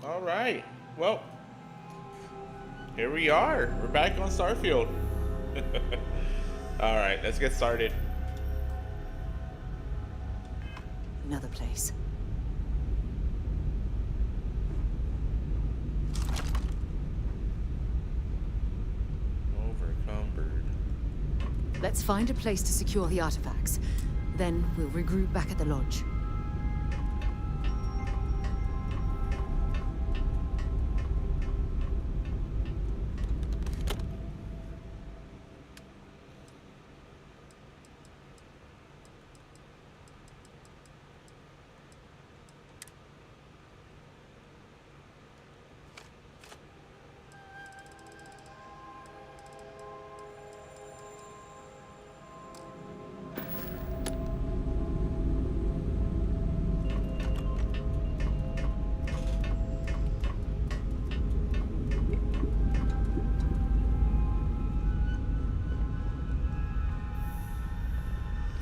All right. Well, here we are. We're back on Starfield. All right, let's get started. Another place. Overcumbered. Let's find a place to secure the artifacts. Then we'll regroup back at the lodge.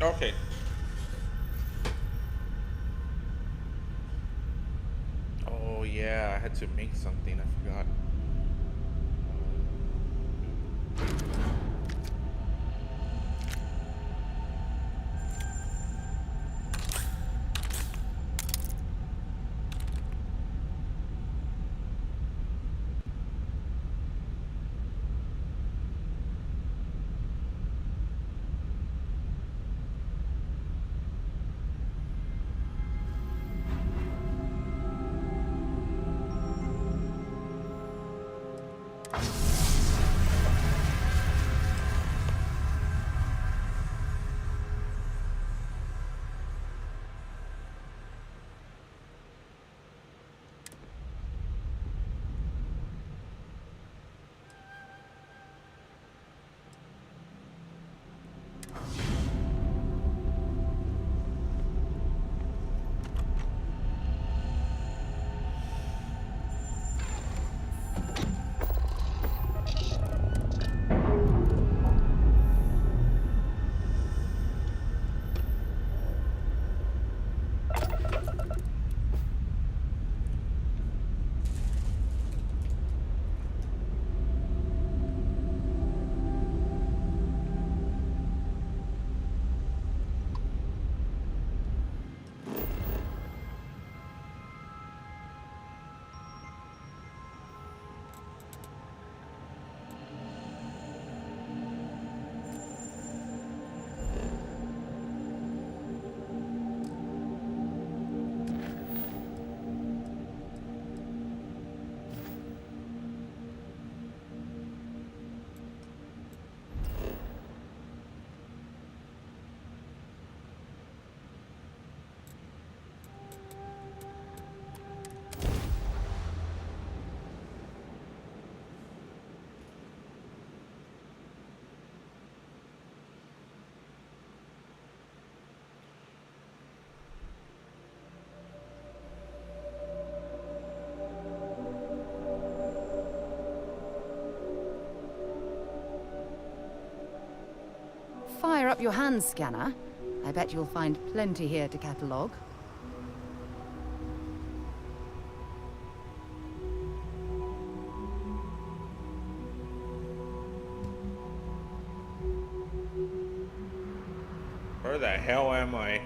Okay. Oh yeah, I had to make something. I forgot. Fire up your hand scanner. I bet you'll find plenty here to catalogue. Where the hell am I?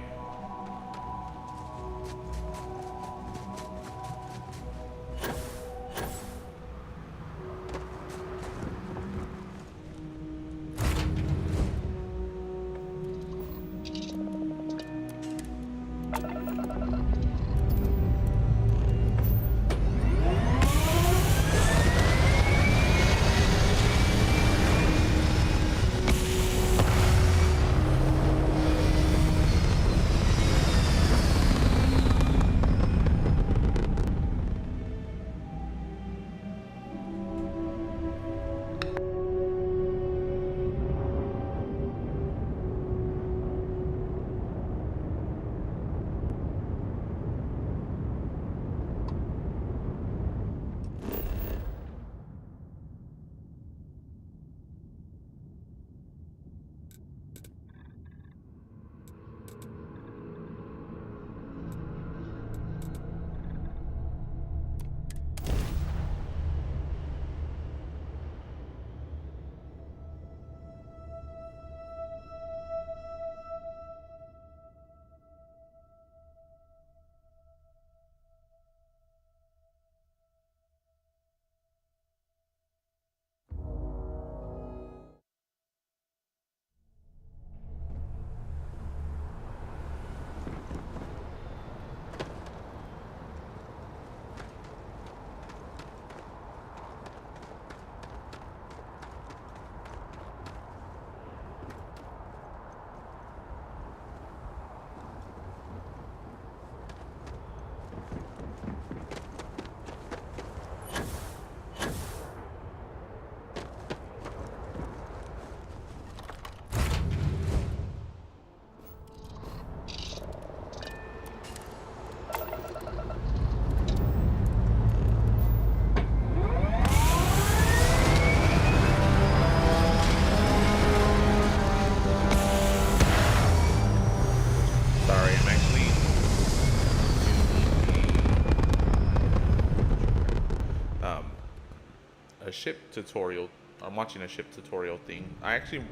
ship tutorial. I'm watching a ship tutorial thing. I actually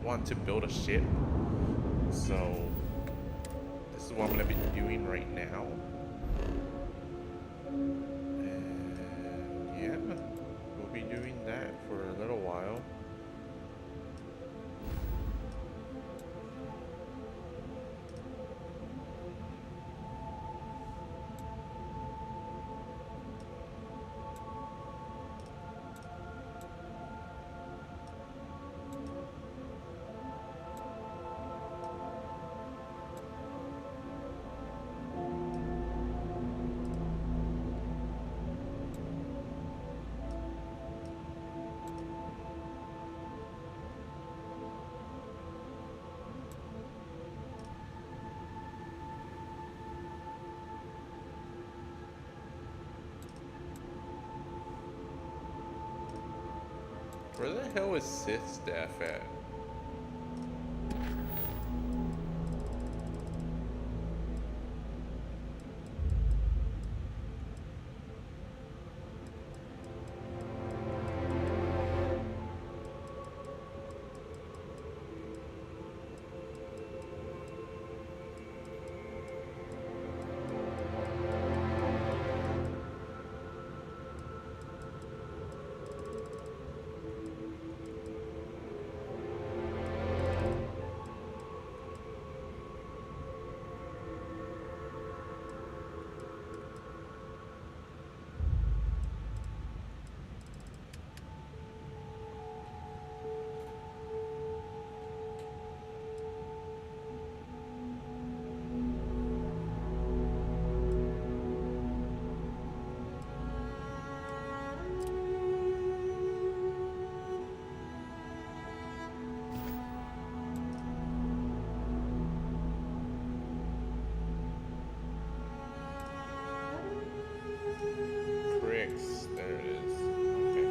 want to build a ship. So this is what I'm going to be doing right now. And yeah, we'll be doing that for a little while. Where the hell is Sith staff at? There it is. Okay.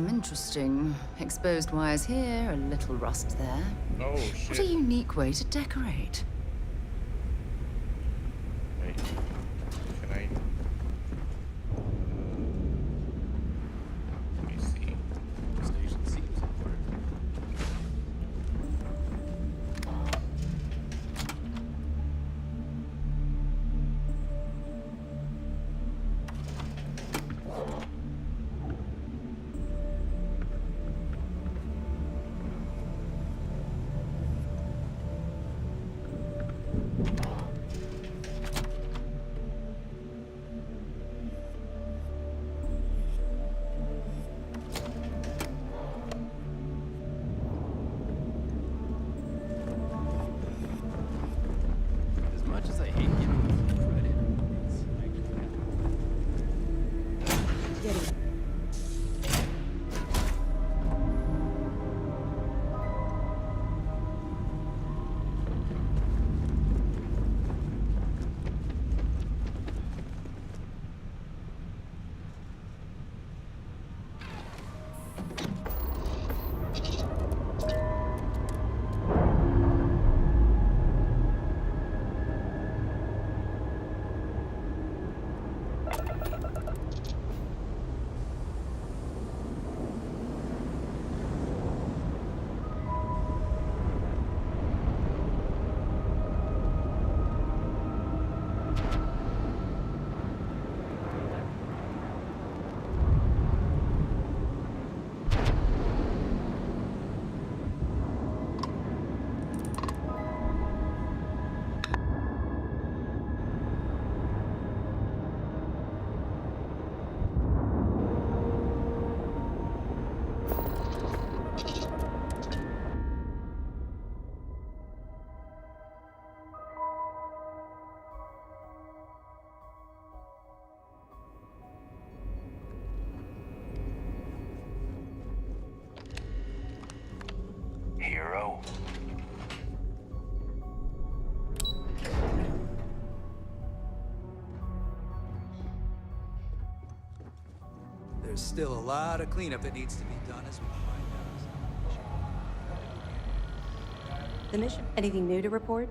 Interesting. Exposed wires here, a little rust there. Oh, What a shit. unique way to decorate. Wait. Can I... Let me see. Station seems important. As much as I hate giving credit, it's There's still a lot of cleanup that needs to be done as we find out. The mission. Anything new to report?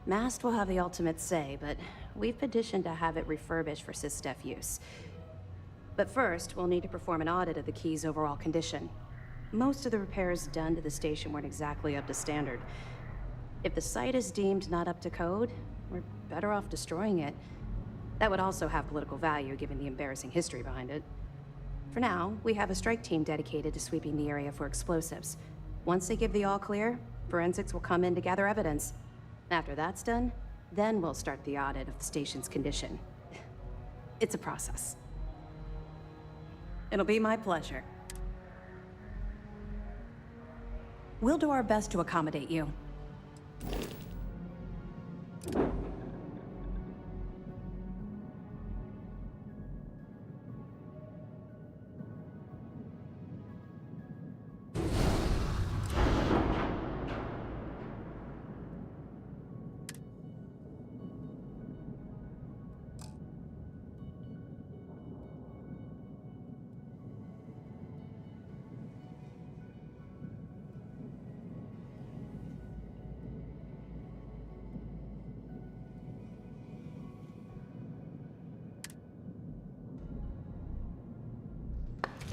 Mast will have the ultimate say, but we've petitioned to have it refurbished for SysDef use. But first, we'll need to perform an audit of the key's overall condition. Most of the repairs done to the station weren't exactly up to standard. If the site is deemed not up to code, we're better off destroying it. That would also have political value given the embarrassing history behind it. For now, we have a strike team dedicated to sweeping the area for explosives. Once they give the all clear, forensics will come in to gather evidence. After that's done, then we'll start the audit of the station's condition. It's a process. It'll be my pleasure. We'll do our best to accommodate you.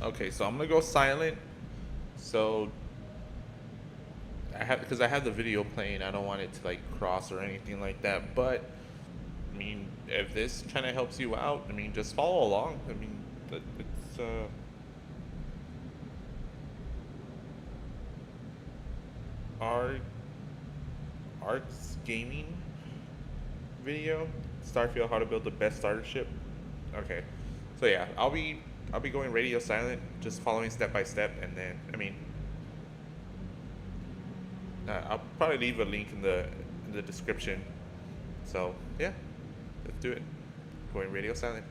Okay, so I'm gonna go silent. So because I have the video playing, I don't want it to like cross or anything like that. But I mean, if this kind of helps you out, I mean, just follow along. I mean, it's Art's gaming video, Starfield, how to build the best starter ship. Okay, so yeah, I'll be going radio silent, just following step by step, and then I mean, I'll probably leave a link in the description. So yeah, let's do it. Going radio silent.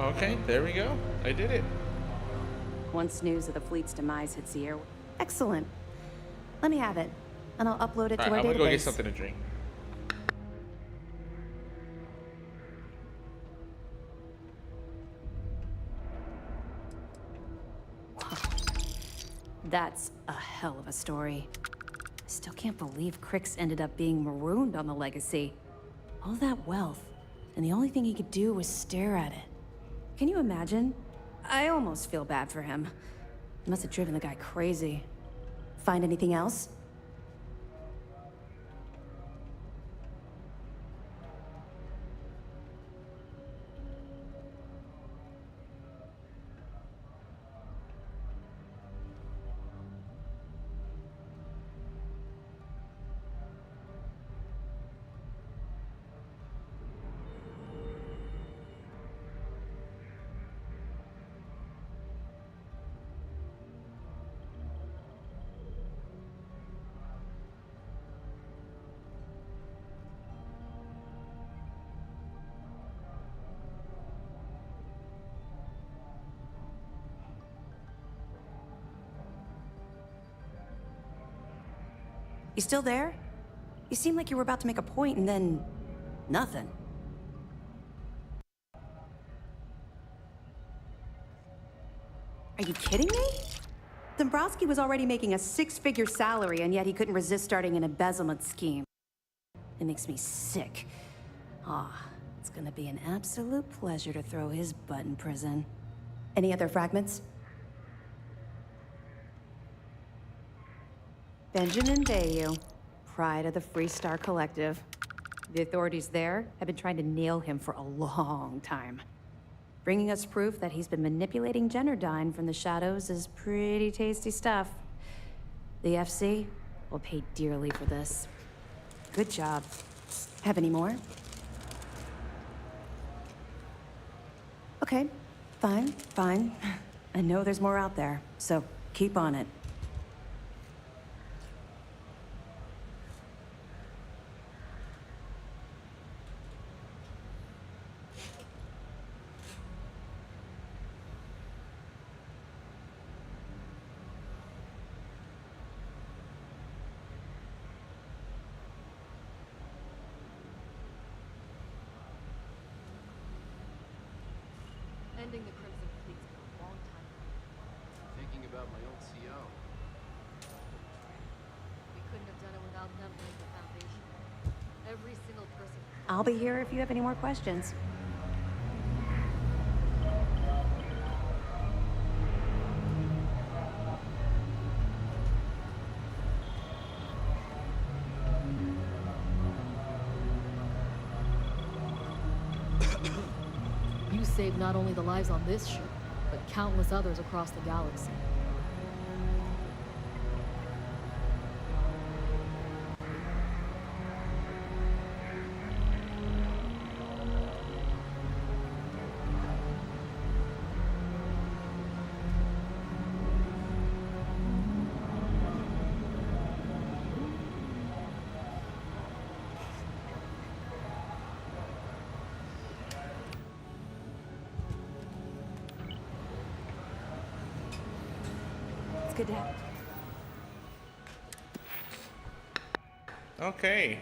Okay, there we go. I did it. Once news of the fleet's demise hits the air... Excellent. Let me have it, and I'll upload it to Alright, our I'm database. gonna go get something to drink. That's a hell of a story. Still can't believe Crix ended up being marooned on the Legacy. All that wealth, and the only thing he could do was stare at it. Can you imagine? I almost feel bad for him. It must have driven the guy crazy. Find anything else? You still there? You seemed like you were about to make a point and then... nothing. Are you kidding me? Dombrowski was already making a six-figure salary, and yet he couldn't resist starting an embezzlement scheme. It makes me sick. It's gonna be an absolute pleasure to throw his butt in prison. Any other fragments? Benjamin Bayou, pride of the Free Star Collective. The authorities there have been trying to nail him for a long time. Bringing us proof that he's been manipulating Generdyne from the shadows is pretty tasty stuff. The FC will pay dearly for this. Good job. Have any more? Okay, fine. I know there's more out there, so keep on it. Ending the Crimson Fleet's been a long time. Thinking about my old CO. We couldn't have done it without them laying the foundation. Every single person. I'll be here if you have any more questions. You saved not only the lives on this ship, but countless others across the galaxy. It's good to have. Okay.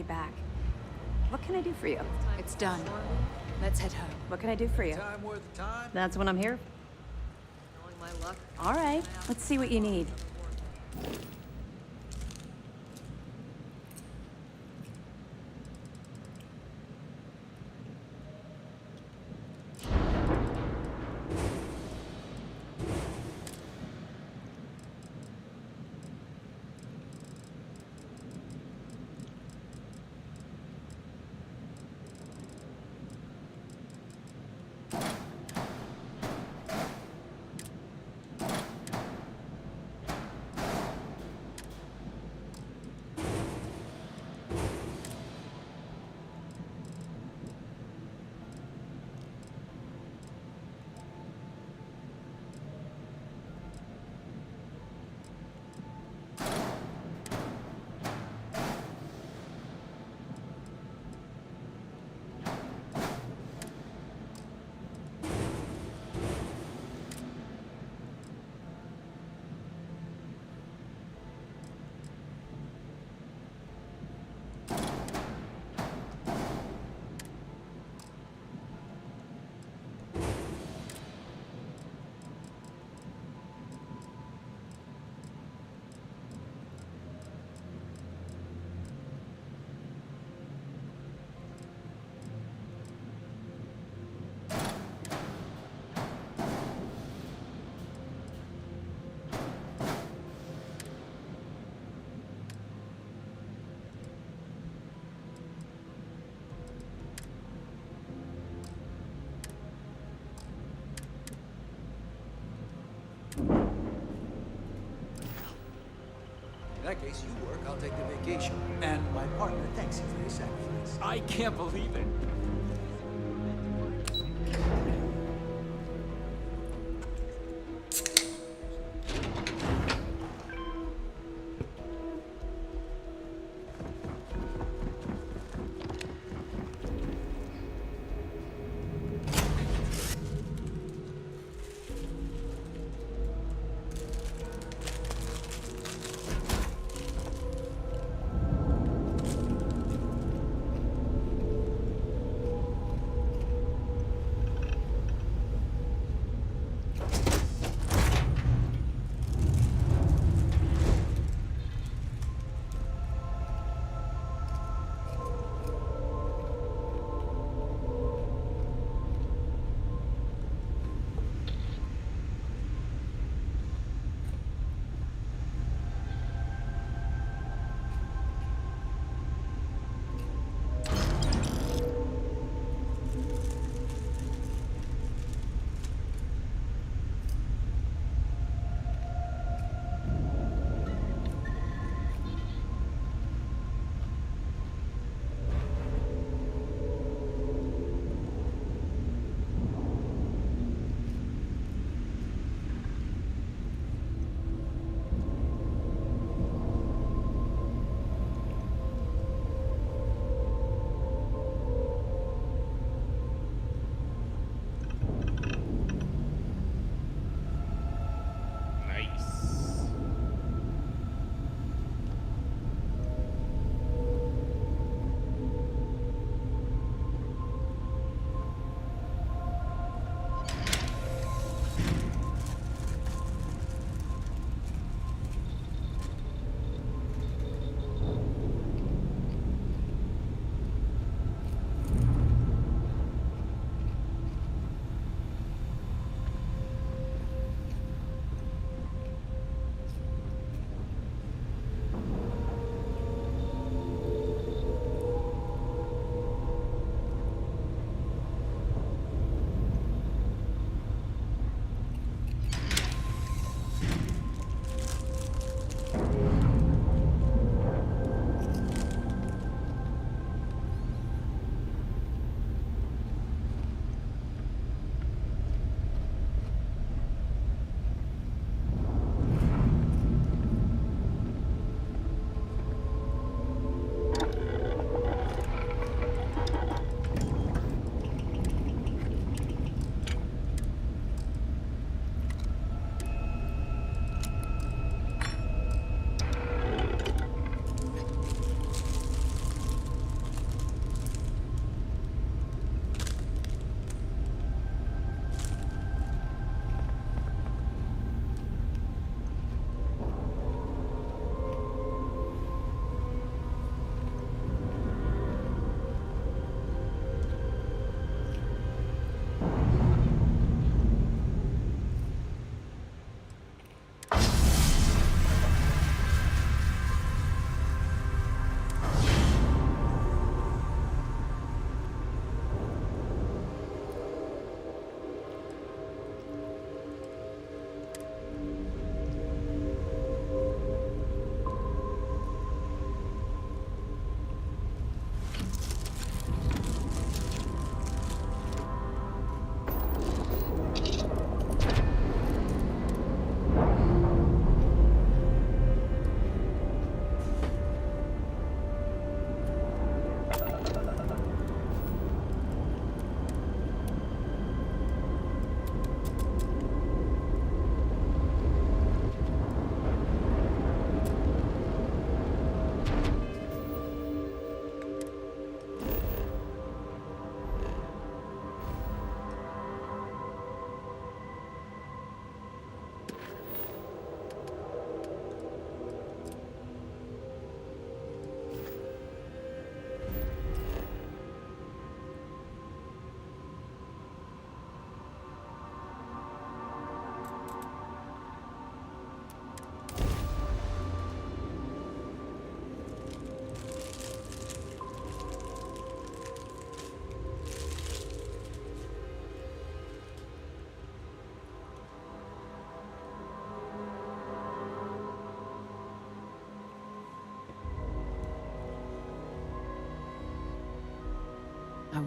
you back. What can I do for you? It's done. Let's head home. What can I do for you? Time worth the time? That's what I'm here. Knowing my luck. All right, let's see what you need. In that case, you work, I'll take the vacation. And my partner thanks you for your sacrifice. I can't believe it.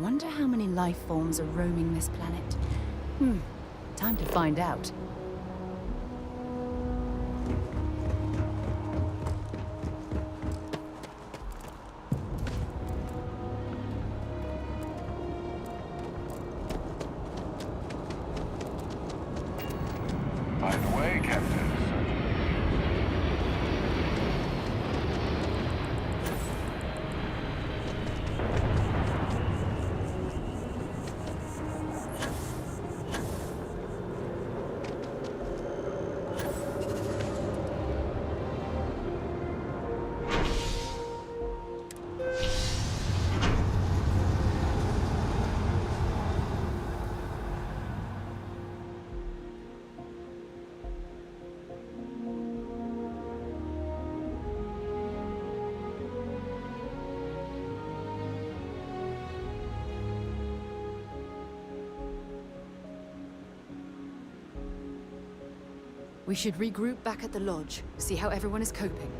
wonder how many life forms are roaming this planet. Time to find out. By the way, Captain. We should regroup back at the lodge, see how everyone is coping.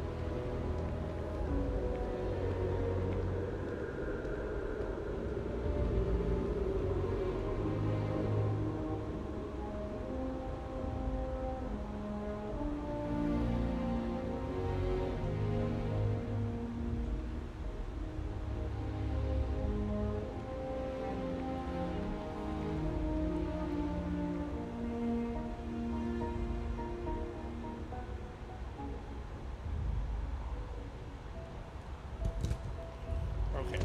Okay.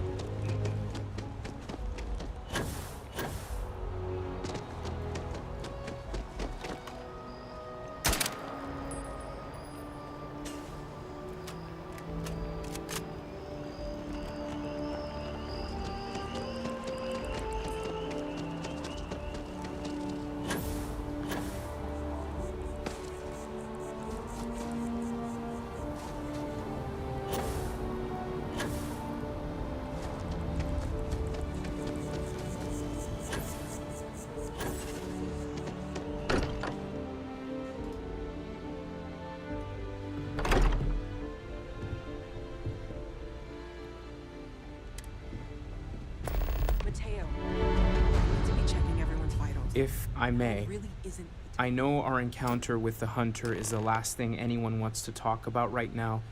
Mateo, I need to be checking everyone's vitals. If I may, It really isn't. I know our encounter with the hunter is the last thing anyone wants to talk about right now,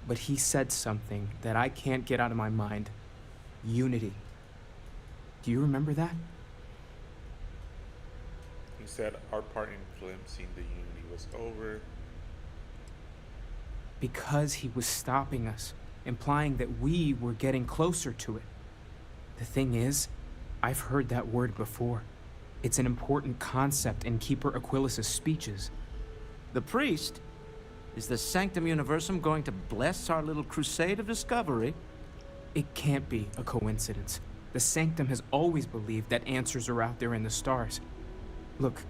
but he said something that I can't get out of my mind. Unity. Do you remember that? He said our part in glimpsing the Unity was over. Because he was stopping us, implying that we were getting closer to it. The thing is, I've heard that word before. It's an important concept in Keeper Aquilas's speeches. The priest? Is the Sanctum Universum going to bless our little crusade of discovery? It can't be a coincidence. The Sanctum has always believed that answers are out there in the stars. Look,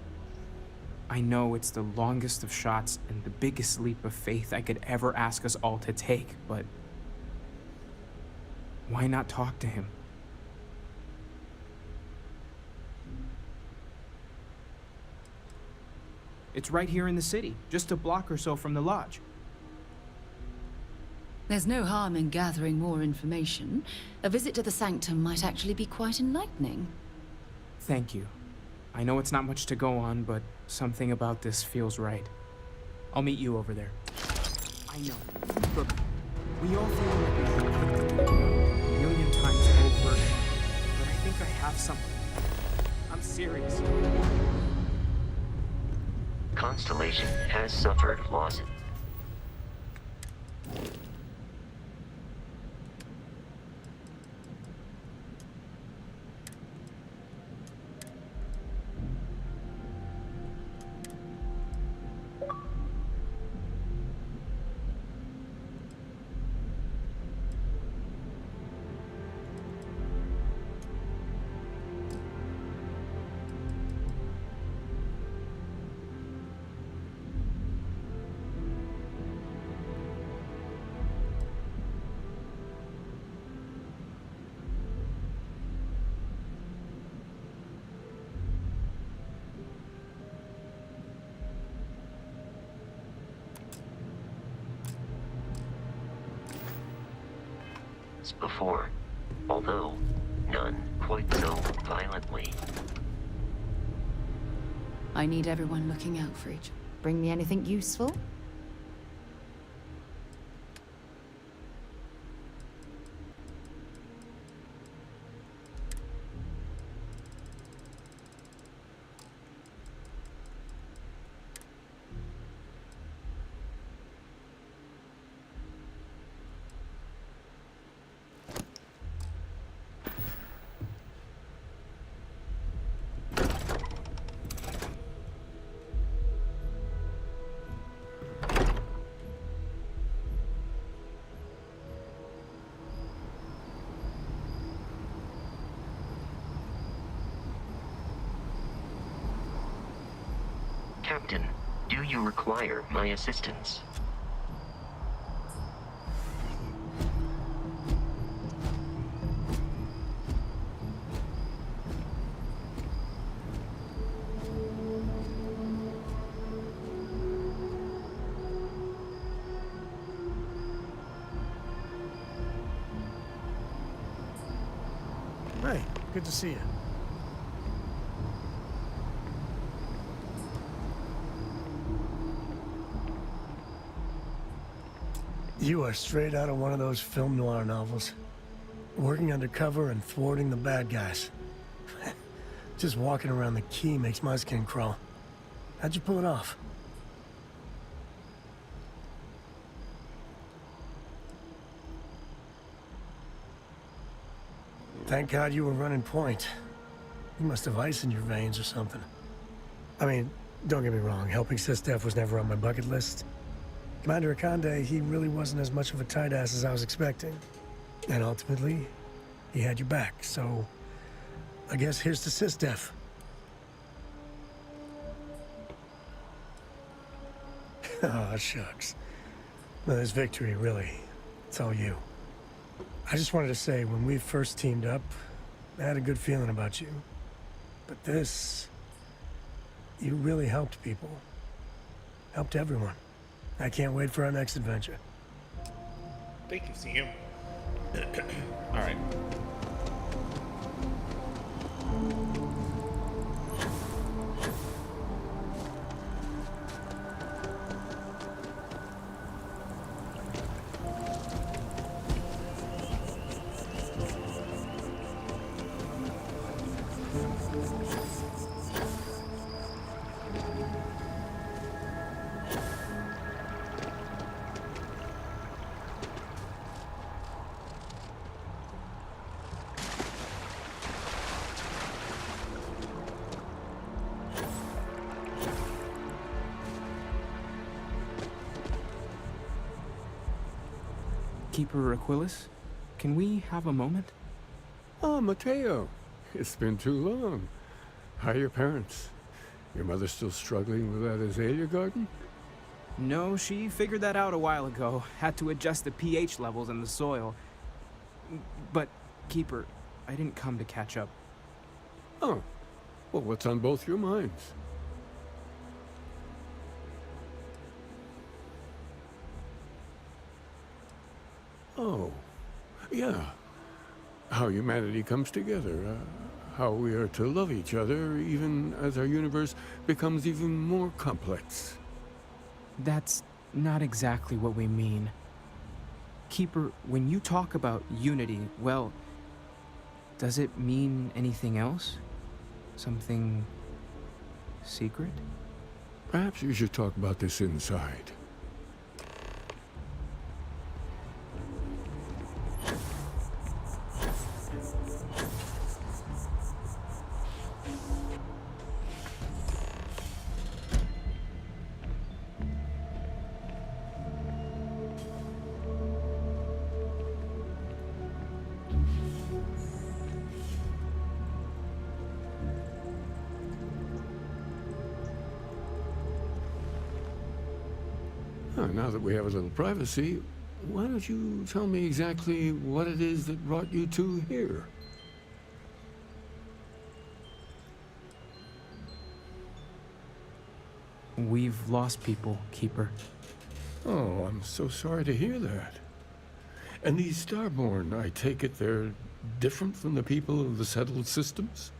I know it's the longest of shots and the biggest leap of faith I could ever ask us all to take, but why not talk to him? It's right here in the city, just a block or so from the lodge. There's no harm in gathering more information. A visit to the Sanctum might actually be quite enlightening. Thank you. I know it's not much to go on, but something about this feels right. I'll meet you over there. I know. Look, we all feel like we've been a million times over, but I think I have something. I'm serious. Constellation has suffered losses. Before, although none quite so violently. I need everyone looking out for each. Bring me anything useful? Captain, do you require my assistance? Hey, good to see you. You are straight out of one of those film noir novels. Working undercover and thwarting the bad guys. Just walking around the key makes my skin crawl. How'd you pull it off? Thank God you were running point. You must have ice in your veins or something. I mean, don't get me wrong, helping Sistef was never on my bucket list. Commander Akande, he really wasn't as much of a tight ass as I was expecting. And ultimately, he had your back, so I guess here's to Sistef. Oh, shucks. Well, this victory, really, it's all you. I just wanted to say, when we first teamed up, I had a good feeling about you. But this... you really helped people. Helped everyone. I can't wait for our next adventure. Thank you, Sam. All right. Keeper Aquilus, can we have a moment? Oh, Mateo. It's been too long. How are your parents? Your mother still struggling with that azalea garden? No, she figured that out a while ago. Had to adjust the pH levels in the soil. But, Keeper, I didn't come to catch up. Oh. Well, what's on both your minds? Oh. Yeah. How humanity comes together. How we are to love each other even as our universe becomes even more complex. That's not exactly what we mean. Keeper, when you talk about unity, well, does it mean anything else? Something secret? Perhaps you should talk about this inside. Now that we have a little privacy, why don't you tell me exactly what it is that brought you two here? We've lost people, Keeper. Oh, I'm so sorry to hear that. And these Starborn, I take it they're different from the people of the settled systems?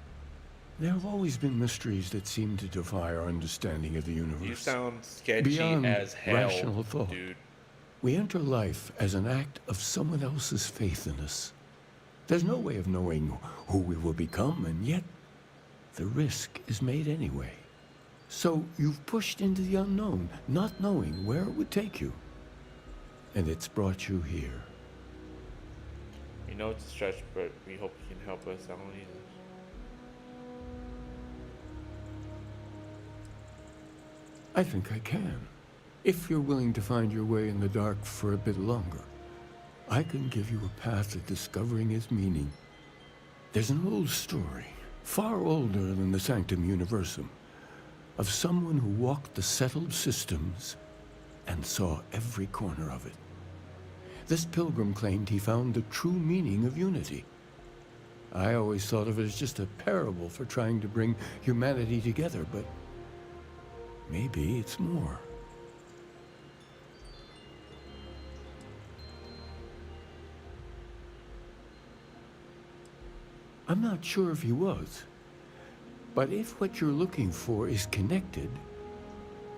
There have always been mysteries that seem to defy our understanding of the universe. You sound sketchy Beyond as hell, rational thought, dude. we enter life as an act of someone else's faith in us. There's no way of knowing who we will become, and yet the risk is made anyway. So you've pushed into the unknown, not knowing where it would take you. And it's brought you here. We know it's a stretch, but we hope you can help us out on these. I think I can. If you're willing to find your way in the dark for a bit longer, I can give you a path to discovering its meaning. There's an old story, far older than the Sanctum Universum, of someone who walked the settled systems and saw every corner of it. This pilgrim claimed he found the true meaning of unity. I always thought of it as just a parable for trying to bring humanity together, but maybe it's more. I'm not sure if he was, but if what you're looking for is connected,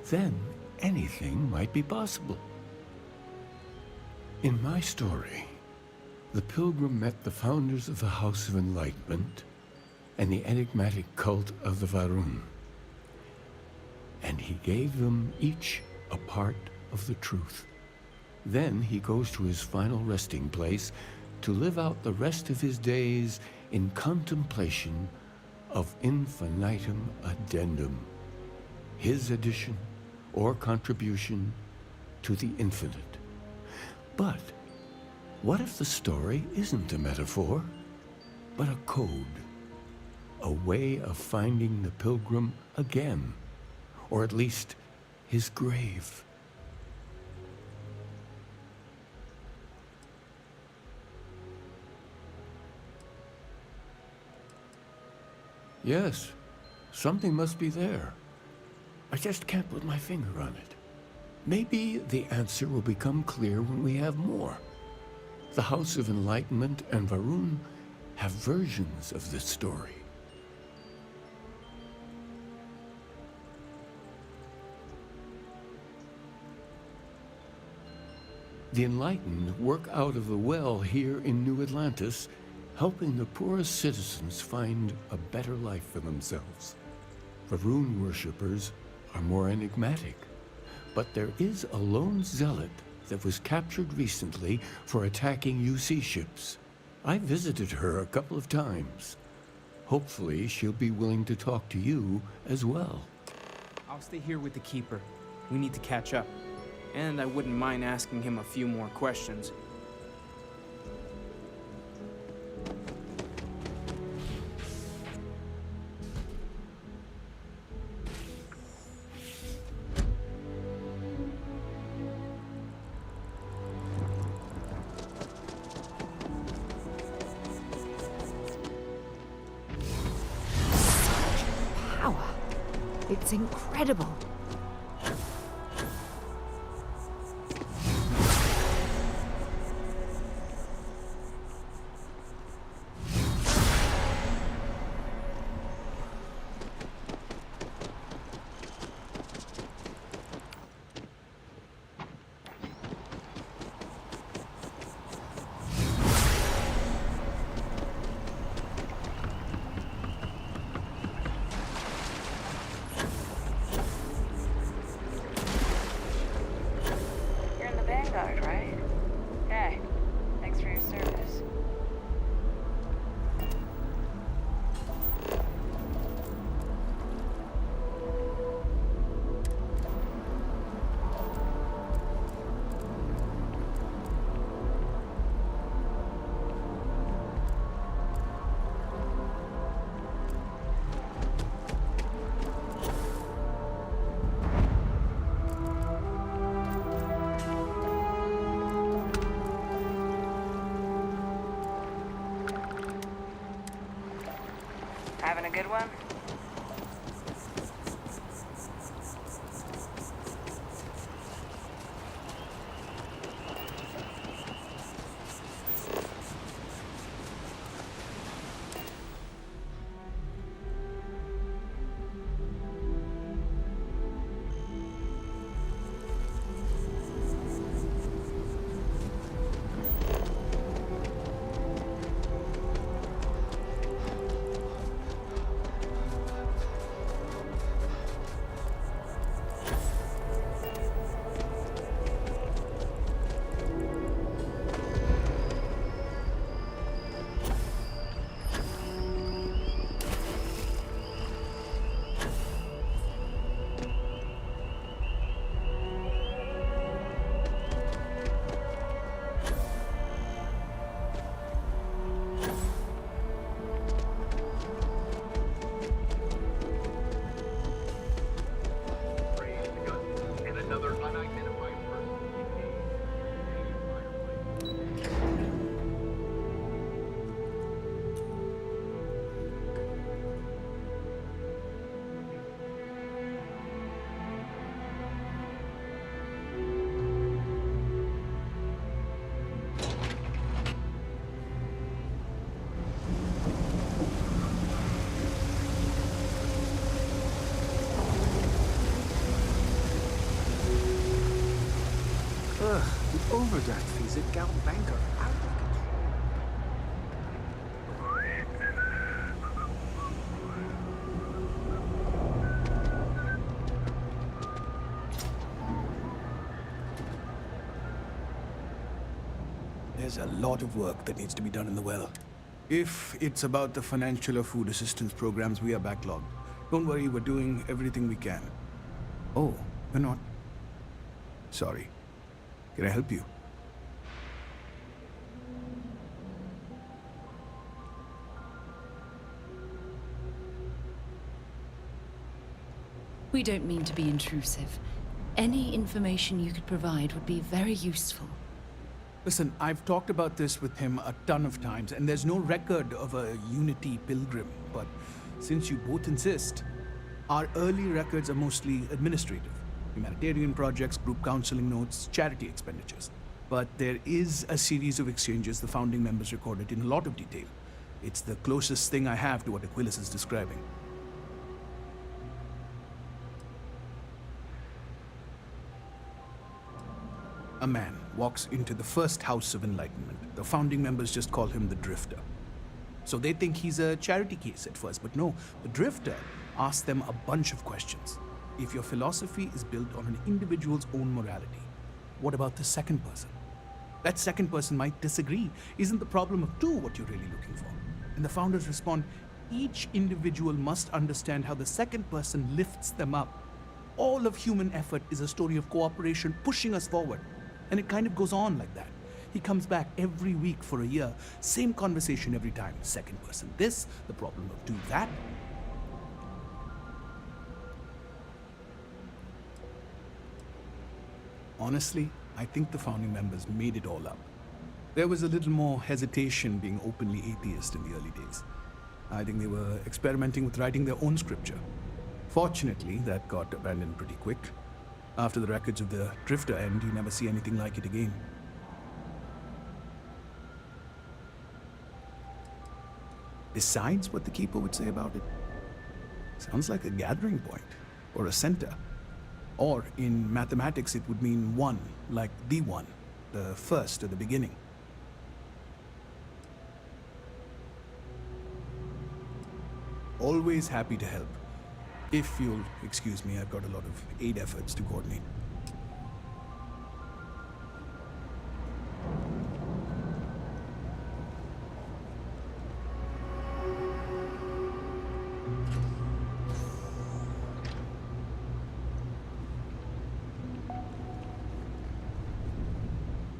then anything might be possible. In my story, the pilgrim met the founders of the House of Enlightenment and the enigmatic cult of the Varun, and he gave them each a part of the truth. Then he goes to his final resting place to live out the rest of his days in contemplation of infinitum addendum, his addition or contribution to the infinite. But what if the story isn't a metaphor, but a code, a way of finding the pilgrim again, or at least his grave? Yes, something must be there. I just can't put my finger on it. Maybe the answer will become clear when we have more. The House of Enlightenment and Varun have versions of this story. The Enlightened work out of the well here in New Atlantis, helping the poorest citizens find a better life for themselves. Varun worshippers are more enigmatic, but there is a lone zealot that was captured recently for attacking UC ships. I visited her a couple of times. Hopefully she'll be willing to talk to you as well. I'll stay here with the Keeper. We need to catch up. And I wouldn't mind asking him a few more questions. Power. It's incredible. You're in the Vanguard, right? Hey, thanks for your service. Having a good one? Overdraft fees at Gal Banker. Out of control. There's a lot of work that needs to be done in the well. If it's about the financial or food assistance programs, we are backlogged. Don't worry, we're doing everything we can. Oh, we're not. Sorry. Can I help you? We don't mean to be intrusive. Any information you could provide would be very useful. Listen, I've talked about this with him a ton of times, and there's no record of a Unity pilgrim. But since you both insist, our early records are mostly administrative. Humanitarian projects, group counseling notes, charity expenditures. But there is a series of exchanges the founding members recorded in a lot of detail. It's the closest thing I have to what Aquilas is describing. A man walks into the first house of enlightenment. The founding members just call him the Drifter. So they think he's a charity case at first, but no, the Drifter asks them a bunch of questions. If your philosophy is built on an individual's own morality, what about the second person? That second person might disagree. Isn't the problem of two what you're really looking for? And the founders respond, each individual must understand how the second person lifts them up. All of human effort is a story of cooperation pushing us forward. And it kind of goes on like that. He comes back every week for a year. Same conversation every time. Second person this, the problem of two that. Honestly, I think the founding members made it all up. There was a little more hesitation being openly atheist in the early days. I think they were experimenting with writing their own scripture. Fortunately, that got abandoned pretty quick. After the records of the Drifter end, you never see anything like it again. Besides what the Keeper would say about it, sounds like a gathering point, or a center. Or in mathematics, it would mean one, like the one, the first or the beginning. Always happy to help. If you'll excuse me, I've got a lot of aid efforts to coordinate.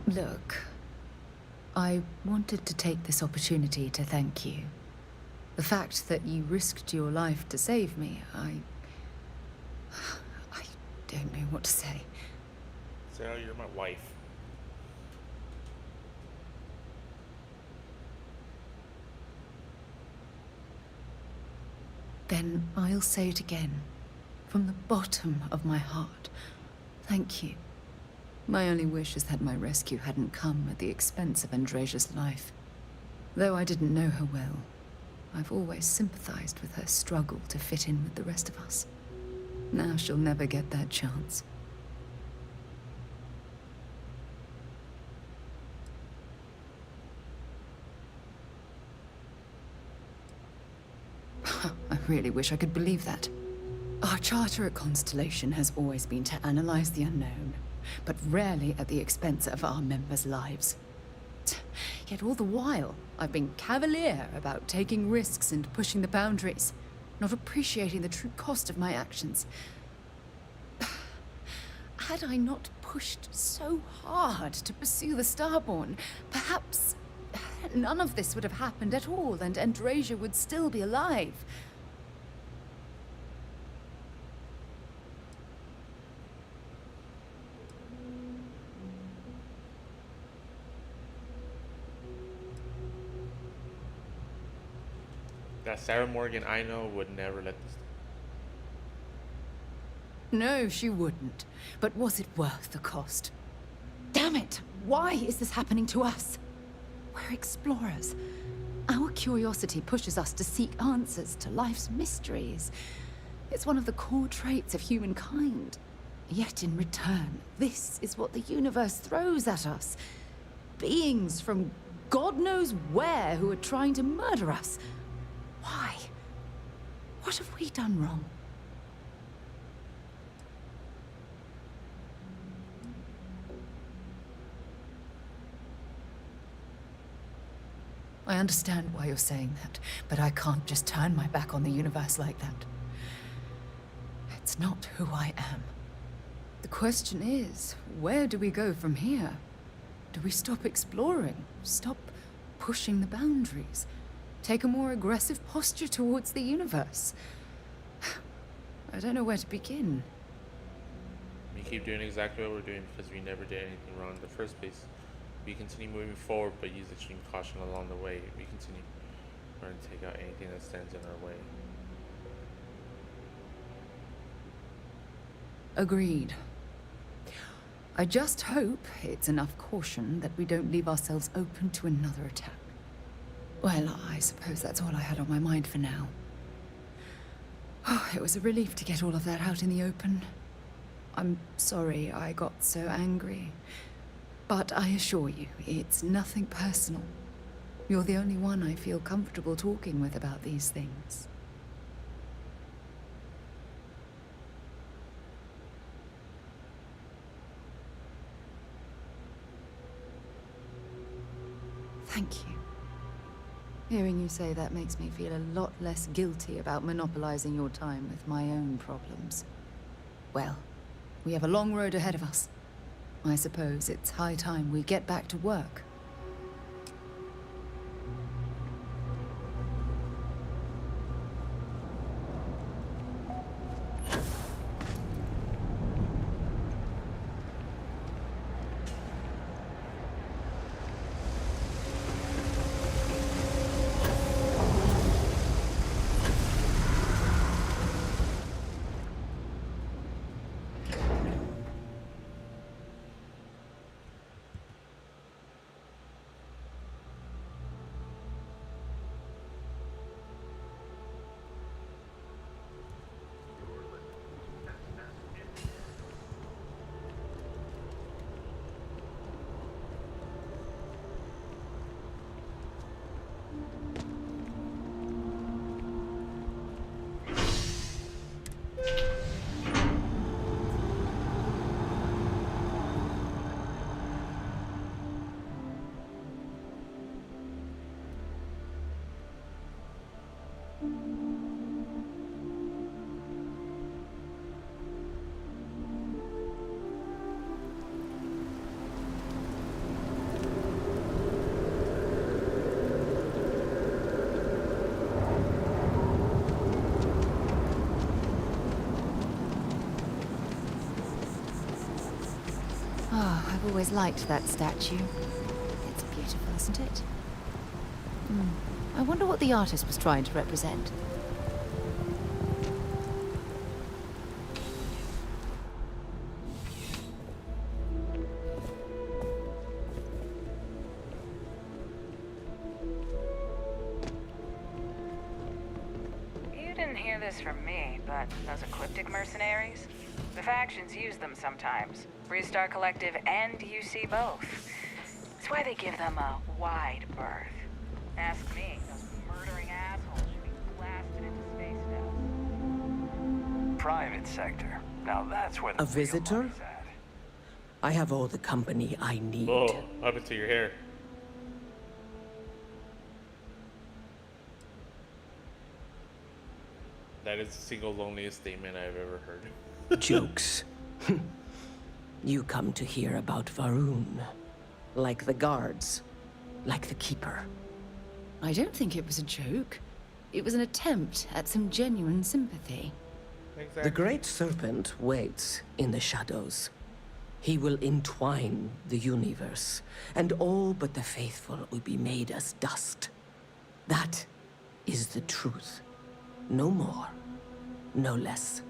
Look, I wanted to take this opportunity to thank you. The fact that you risked your life to save me, I don't know what to say. Sarah, you're my wife. Then I'll say it again, from the bottom of my heart. Thank you. My only wish is that my rescue hadn't come at the expense of Andresia's life. Though I didn't know her well, I've always sympathized with her struggle to fit in with the rest of us. Now she'll never get that chance. I really wish I could believe that. Our charter at Constellation has always been to analyze the unknown, but rarely at the expense of our members' lives. Yet all the while, I've been cavalier about taking risks and pushing the boundaries, not appreciating the true cost of my actions. Had I not pushed so hard to pursue the Starborn, perhaps none of this would have happened at all, and Andresia would still be alive. That Sarah Morgan I know would never let this. No, she wouldn't. But was it worth the cost? Damn it! Why is this happening to us? We're explorers. Our curiosity pushes us to seek answers to life's mysteries. It's one of the core traits of humankind. Yet in return, this is what the universe throws at us. Beings from God knows where who are trying to murder us. Why? What have we done wrong? I understand why you're saying that, but I can't just turn my back on the universe like that. It's not who I am. The question is, where do we go from here? Do we stop exploring? Stop pushing the boundaries? Take a more aggressive posture towards the universe? I don't know where to begin. We keep doing exactly what we're doing because we never did anything wrong in the first place. We continue moving forward, but use extreme caution along the way. We continue trying to take out anything that stands in our way. Agreed. I just hope it's enough caution that we don't leave ourselves open to another attack. Well, I suppose that's all I had on my mind for now. Oh, it was a relief to get all of that out in the open. I'm sorry I got so angry. But I assure you, it's nothing personal. You're the only one I feel comfortable talking with about these things. Thank you. Hearing you say that makes me feel a lot less guilty about monopolizing your time with my own problems. Well, we have a long road ahead of us. I suppose it's high time we get back to work. Oh, I've always liked that statue. It's beautiful, isn't it? I wonder what the artist was trying to represent. You didn't hear this from me, but those ecliptic mercenaries? The factions use them sometimes. Freestar Collective and UC both. That's why they give them a wide berth. Ask me, those murdering assholes should be blasted into space now. Private sector. Now that's where the A visitor? real money's at. I have all the company I need. Oh, what happened to your hair? That is the single loneliest statement I've ever heard. Jokes. You come to hear about Varun. Like the guards. Like the Keeper. I don't think it was a joke. It was an attempt at some genuine sympathy. Exactly. The Great Serpent waits in the shadows. He will entwine the universe, and all but the faithful will be made as dust. That is the truth. No more, no less.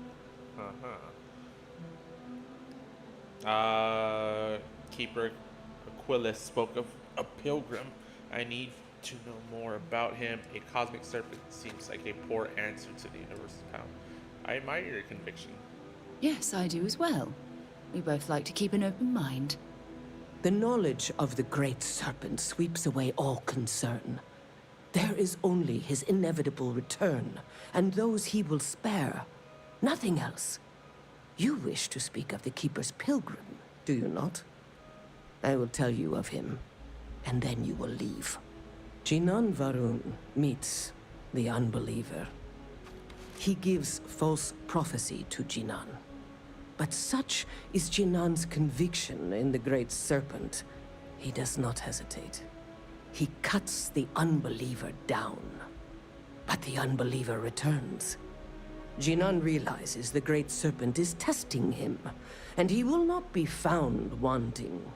Keeper Aquilus spoke of a pilgrim. I need to know more about him. A cosmic serpent seems like a poor answer to the universe's power. I admire your conviction. Yes, I do as well. We both like to keep an open mind. The knowledge of the Great Serpent sweeps away all concern. There is only his inevitable return, and those he will spare. Nothing else. You wish to speak of the Keeper's Pilgrim, do you not? I will tell you of him, and then you will leave. Jinan Varun meets the Unbeliever. He gives false prophecy to Jinan. But such is Jinan's conviction in the Great Serpent, he does not hesitate. He cuts the Unbeliever down. But the Unbeliever returns. Jinan realizes the Great Serpent is testing him, and he will not be found wanting.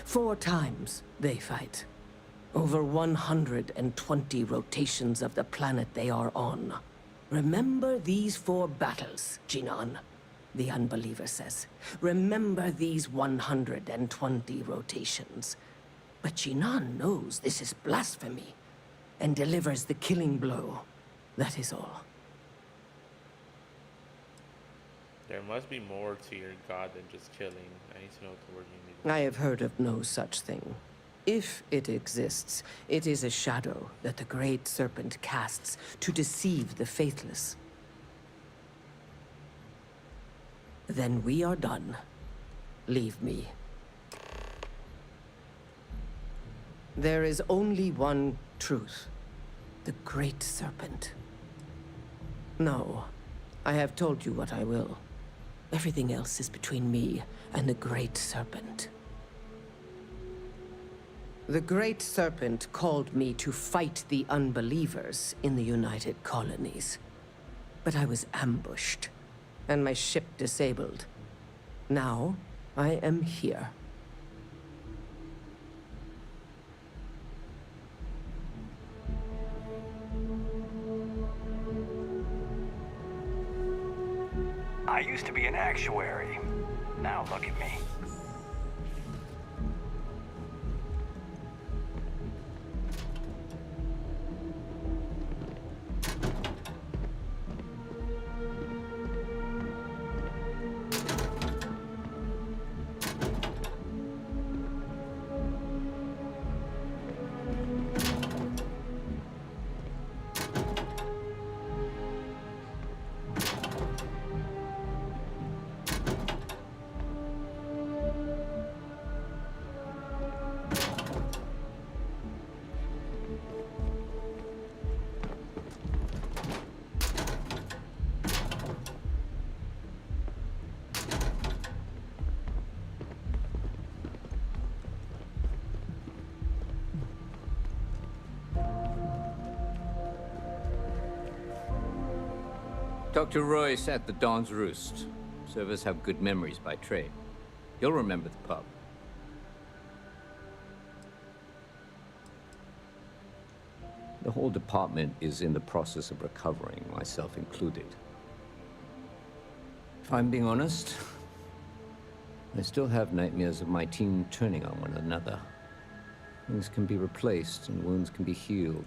4 times they fight. Over 120 rotations of the planet they are on. Remember these 4 battles, Jinan, the Unbeliever says. Remember these 120 rotations. But Jinan knows this is blasphemy, and delivers the killing blow. That is all. There must be more to your god than just killing. I need to know what the word you mean. I have heard of no such thing. If it exists, it is a shadow that the Great Serpent casts to deceive the faithless. Then we are done. Leave me. There is only one truth. The Great Serpent. No, I have told you what I will. Everything else is between me and the Great Serpent. The Great Serpent called me to fight the Unbelievers in the United Colonies. But I was ambushed, and my ship disabled. Now, I am here. I used to be an actuary. Now look at me. Dr. Royce at the Dawn's Roost. Servers have good memories by trade. You'll remember the pub. The whole department is in the process of recovering, myself included. If I'm being honest, I still have nightmares of my team turning on one another. Things can be replaced and wounds can be healed.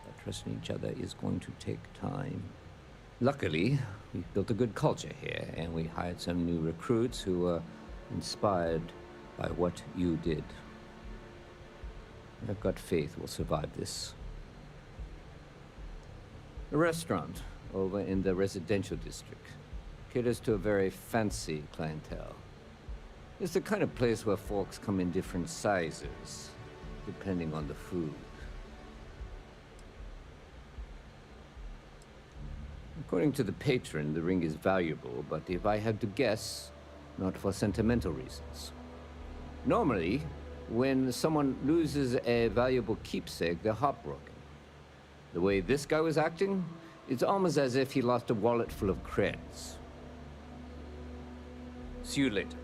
But trusting each other is going to take time. Luckily, we've built a good culture here, and we hired some new recruits who were inspired by what you did. I've got faith we'll survive this. The restaurant over in the residential district caters to a very fancy clientele. It's the kind of place where folks come in different sizes, depending on the food. According to the patron, the ring is valuable, but if I had to guess, not for sentimental reasons. Normally, when someone loses a valuable keepsake, they're heartbroken. The way this guy was acting, it's almost as if he lost a wallet full of creds. See you later.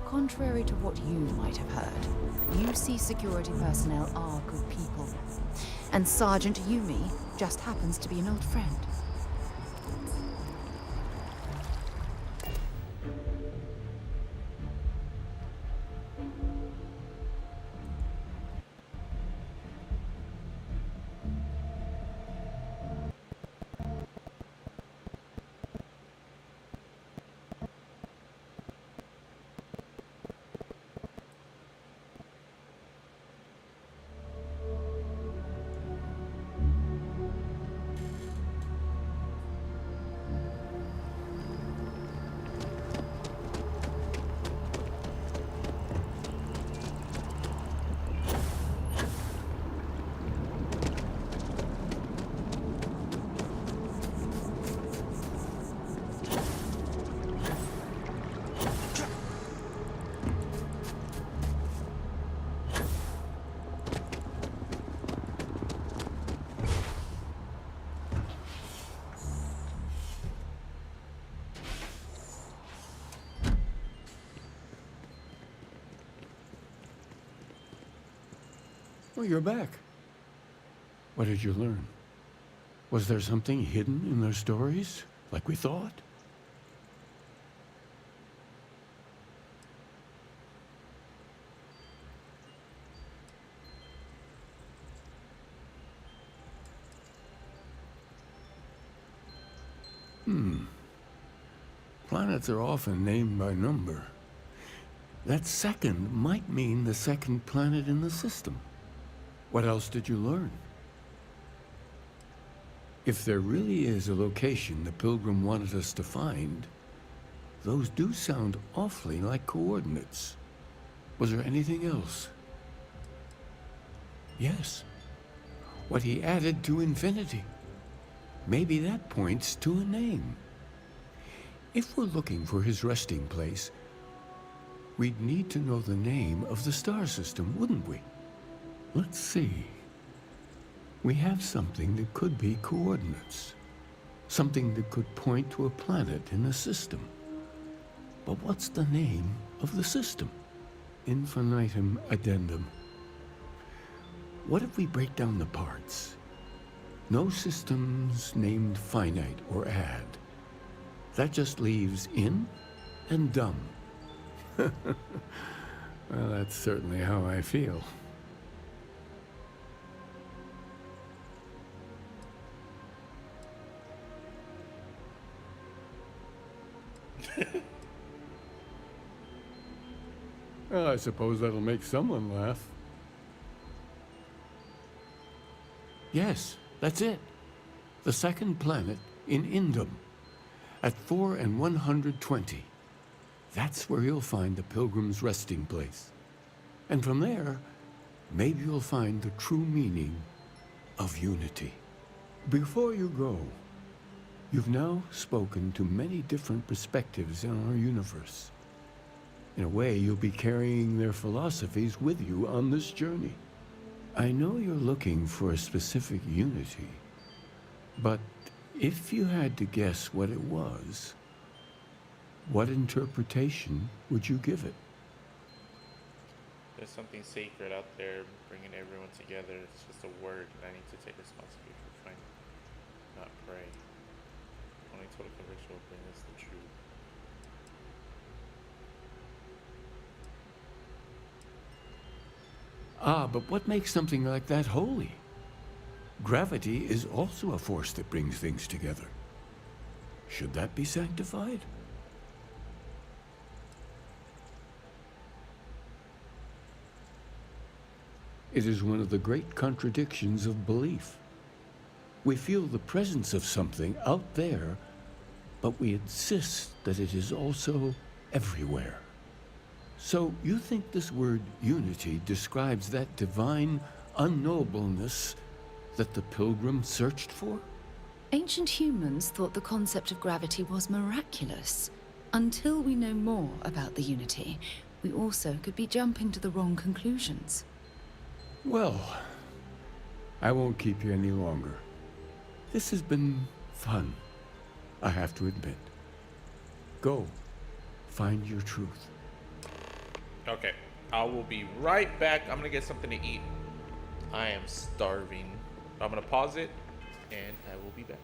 Contrary to what you might have heard, UC security personnel are good people. And Sergeant Yumi just happens to be an old friend. Well, you're back. What did you learn? Was there something hidden in their stories, like we thought? Planets are often named by number. That second might mean the second planet in the system. What else did you learn? If there really is a location the Pilgrim wanted us to find, those do sound awfully like coordinates. Was there anything else? Yes. What he added to infinity. Maybe that points to a name. If we're looking for his resting place, we'd need to know the name of the star system, wouldn't we? Let's see. We have something that could be coordinates. Something that could point to a planet in the system. But what's the name of the system? Infinitum addendum. What if we break down the parts? No systems named finite or add. That just leaves in and dumb. Well, that's certainly how I feel. Well, I suppose that'll make someone laugh. Yes, that's it. The second planet in Indum, at 4 and 120. That's where you'll find the Pilgrim's resting place. And from there, maybe you'll find the true meaning of unity. Before you go, you've now spoken to many different perspectives in our universe. In a way, you'll be carrying their philosophies with you on this journey. I know you're looking for a specific unity, but if you had to guess what it was, what interpretation would you give it? There's something sacred out there bringing everyone together. It's just a word, and I need to take responsibility for finding, not pray. Only total conviction will bring us the truth. Ah, but what makes something like that holy? Gravity is also a force that brings things together. Should that be sanctified? It is one of the great contradictions of belief. We feel the presence of something out there, but we insist that it is also everywhere. So you think this word unity describes that divine unknowableness that the Pilgrim searched for? Ancient humans thought the concept of gravity was miraculous. Until we know more about the Unity, we also could be jumping to the wrong conclusions. Well, I won't keep you any longer. This has been fun, I have to admit. Go, find your truth. Okay, I will be right back. I'm gonna get something to eat. I am starving. I'm gonna pause it, and I will be back.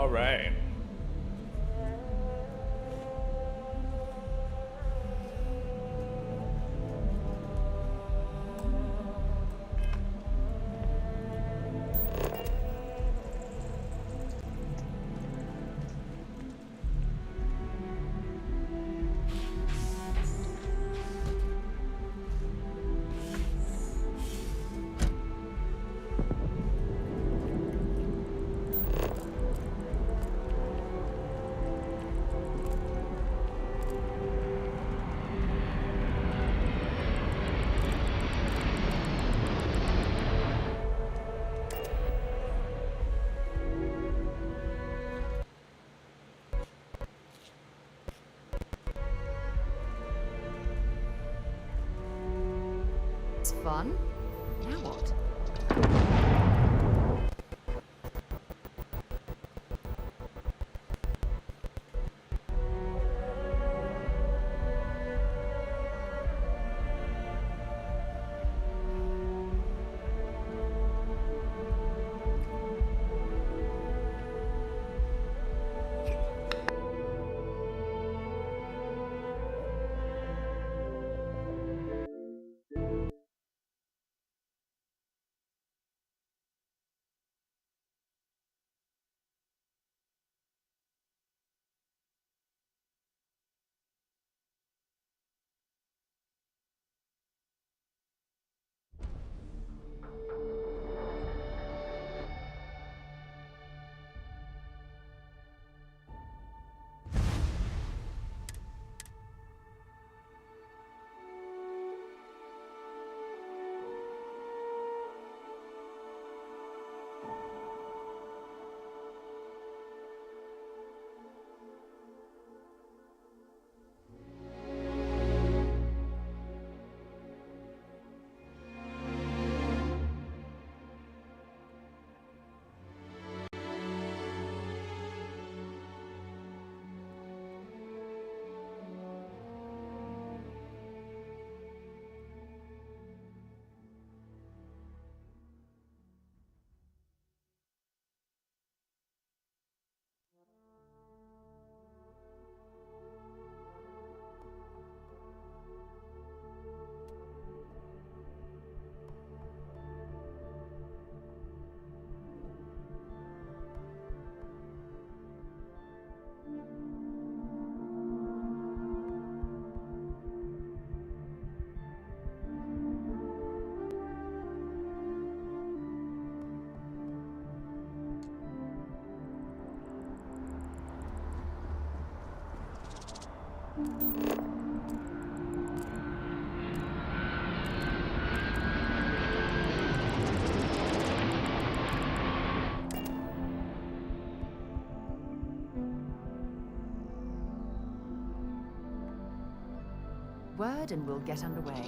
All right. It's fun. Now what? Word and we'll get underway.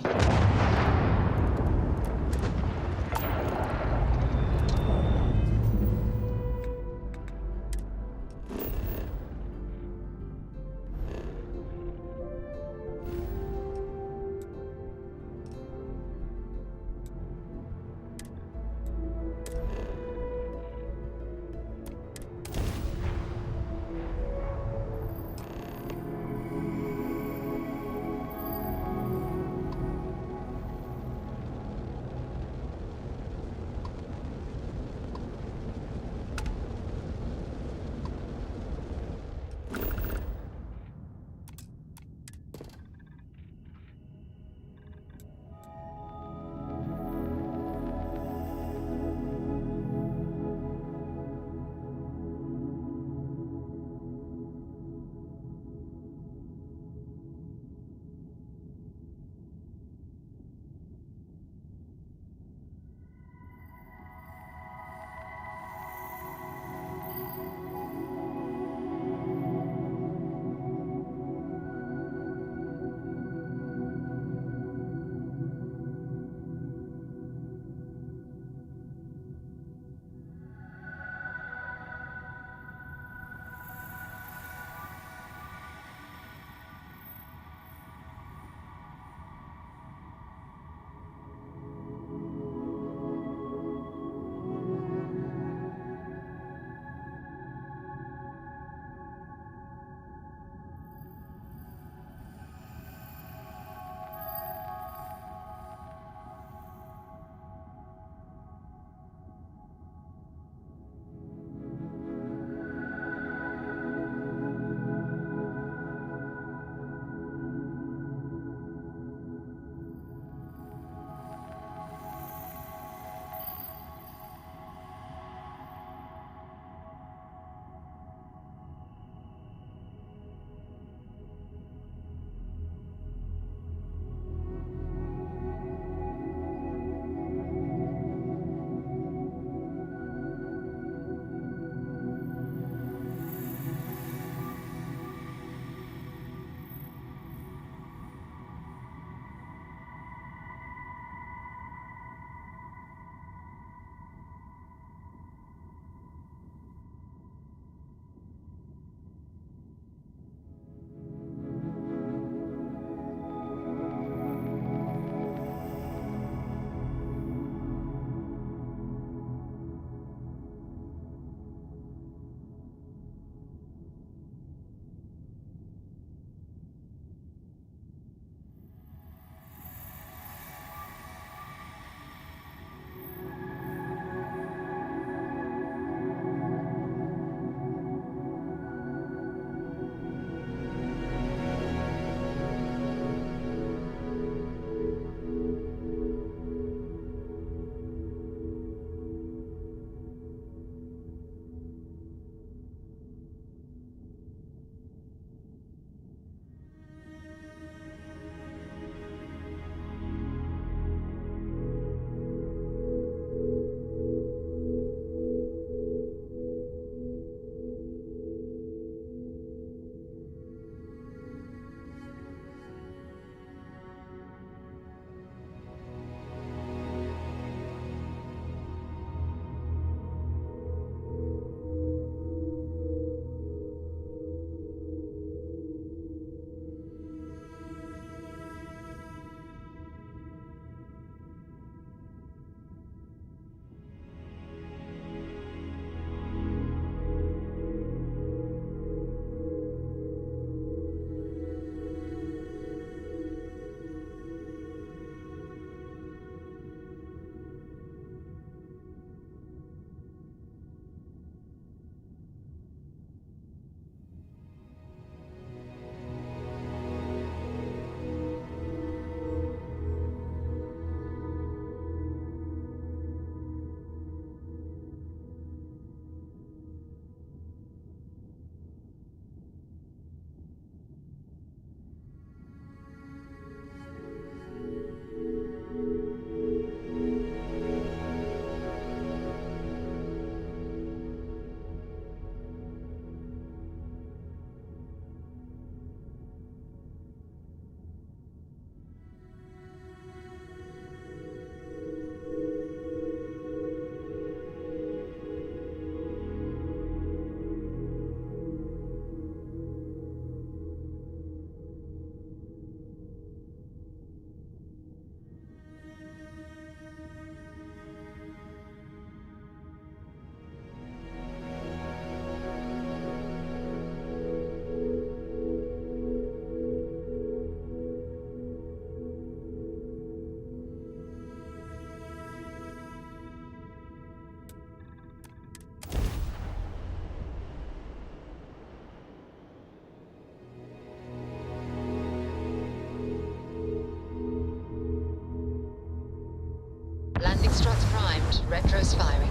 Landing struts primed. Retros firing.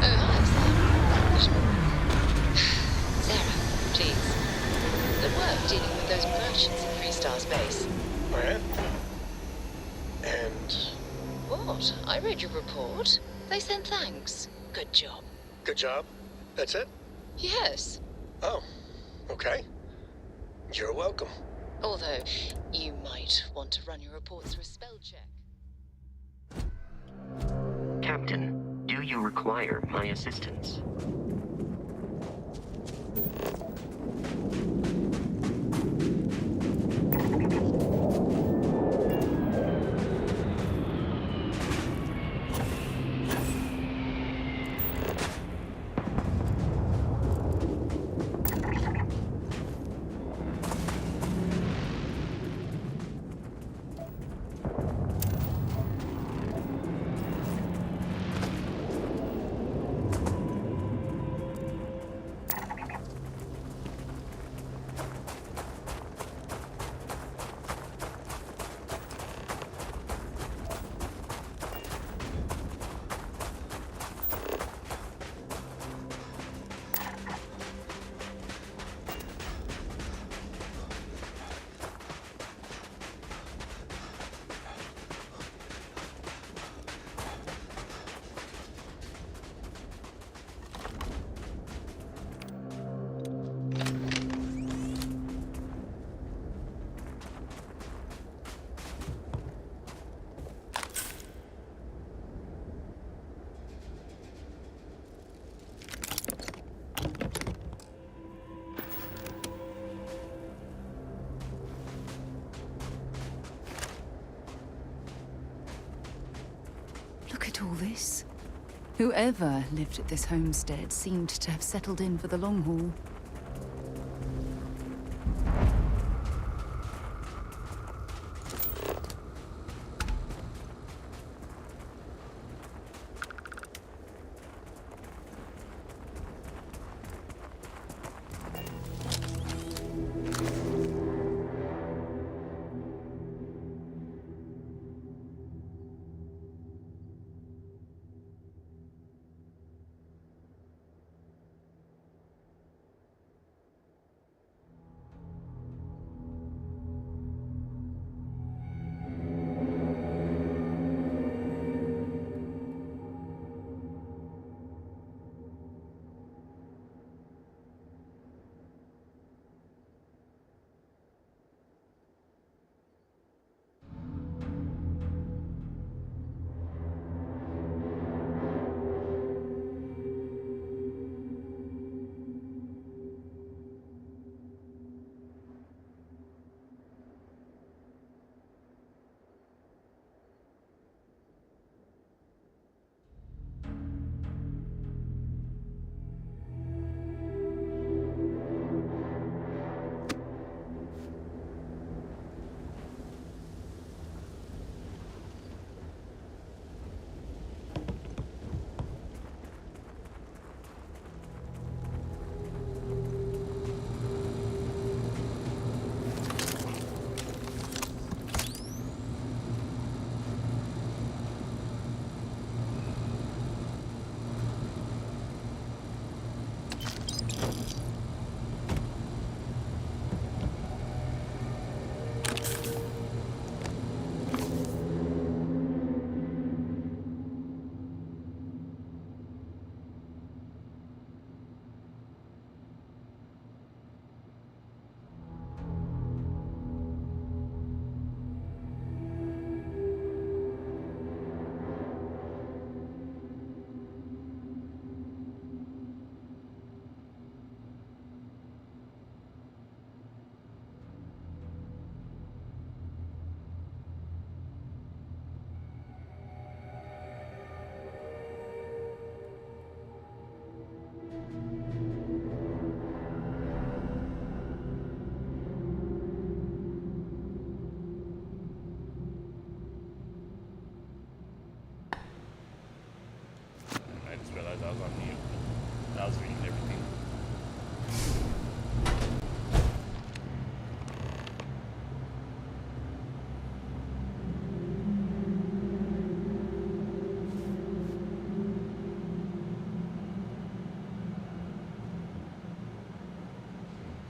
Oh, hi, Sam. Sarah, please. Good work dealing with those merchants at Freestar's base. Oh, yeah? And... What? I read your report. They sent thanks. Good job. good job? That's it? Yes. Oh, okay. You're welcome. Although, you might want to run your report through a spell check. Captain, do you require my assistance? Look at all this. Whoever lived at this homestead seemed to have settled in for the long haul.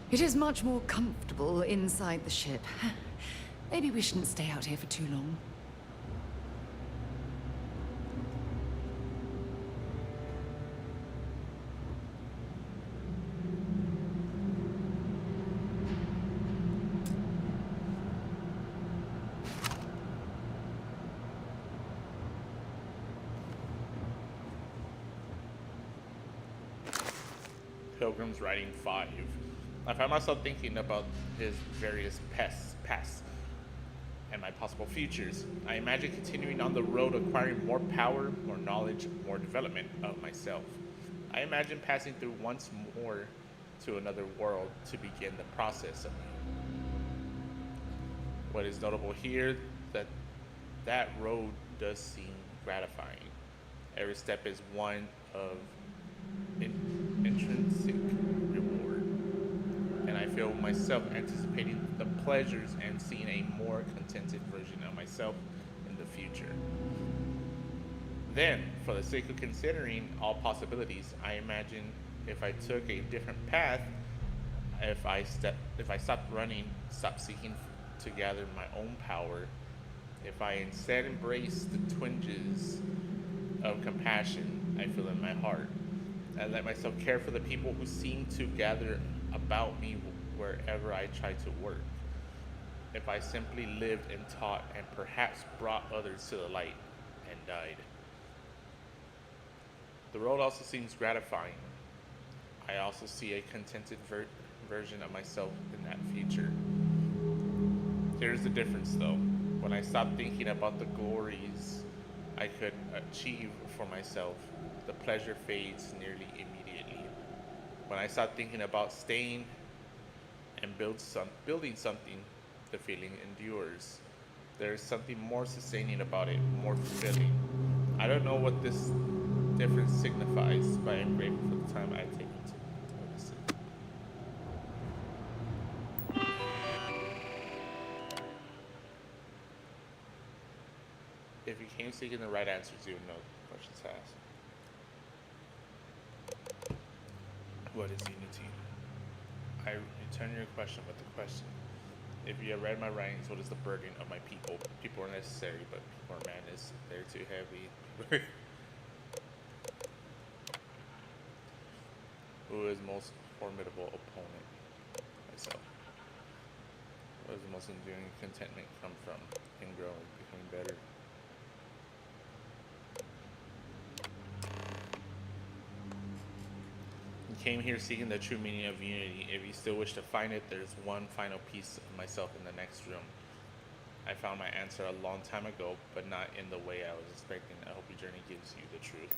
It is much more comfortable inside the ship. Maybe we shouldn't stay out here for too long. Pilgrim's Writing 5. I find myself thinking about his various pasts and my possible futures. I imagine continuing on the road, acquiring more power, more knowledge, more development of myself. I imagine passing through once more to another world to begin the process of me. What is notable here that road does seem gratifying. Every step is one of intrinsic reward, and I feel myself anticipating the pleasures and seeing a more contented version of myself in the future. Then, for the sake of considering all possibilities, I imagine if I took a different path, if I stopped running, stopped seeking to gather my own power, if I instead embraced the twinges of compassion I feel in my heart, and let myself care for the people who seem to gather about me wherever I try to work. If I simply lived and taught and perhaps brought others to the light and died. The road also seems gratifying. I also see a contented version of myself in that future. Here's the difference though. When I stop thinking about the glories I could achieve for myself, the pleasure fades nearly immediately. When I start thinking about staying and building something, the feeling endures. There is something more sustaining about it, more fulfilling. I don't know what this difference signifies, but I'm grateful for the time I've taken to notice it. If you came seeking the right answers, you would know the questions asked. What is unity? I return your question with a question. If you have read my writings, what is the burden of my people? People are necessary, but people are madness. They're too heavy. Who is most formidable opponent? Myself. Where does the most enduring contentment come from? In growing, becoming better. Came here seeking the true meaning of unity. If you still wish to find it, there's one final piece of myself in the next room. I found my answer a long time ago, but not in the way I was expecting. I hope your journey gives you the truth.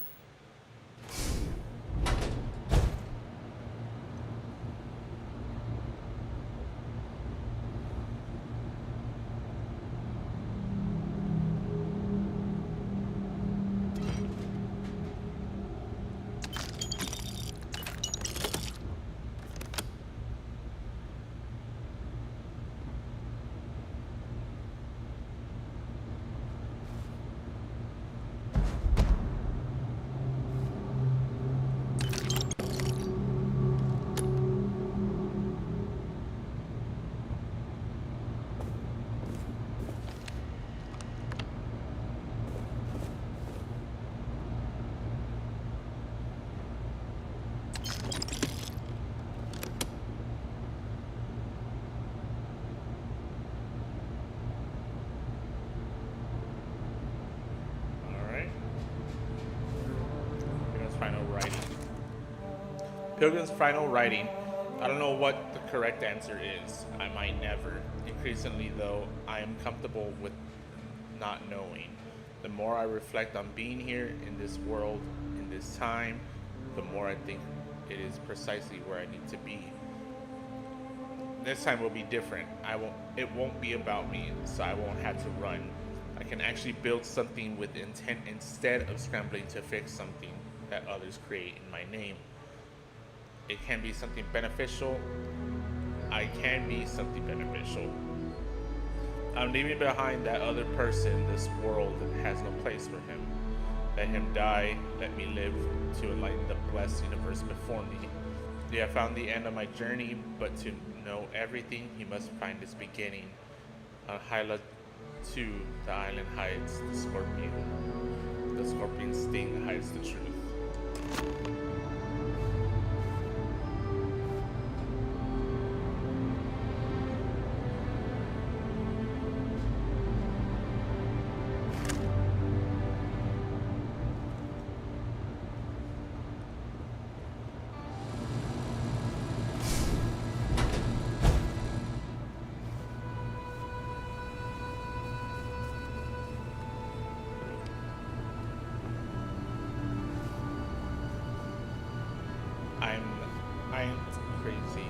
Pilgrim's final writing. I don't know what the correct answer is. I might never. Increasingly, though, I am comfortable with not knowing. The more I reflect on being here in this world, in this time, the more I think it is precisely where I need to be. This time will be different. It won't be about me, so I won't have to run. I can actually build something with intent instead of scrambling to fix something that others create in my name. It can be something beneficial. I can be something beneficial. I'm leaving behind that other person. This world has no place for him. Let him die. Let me live to enlighten the blessed universe before me. You have found the end of my journey, but to know everything, you must find its beginning. On Hyla 2, the island hides the scorpion. The scorpion's sting hides the truth. I'm crazy.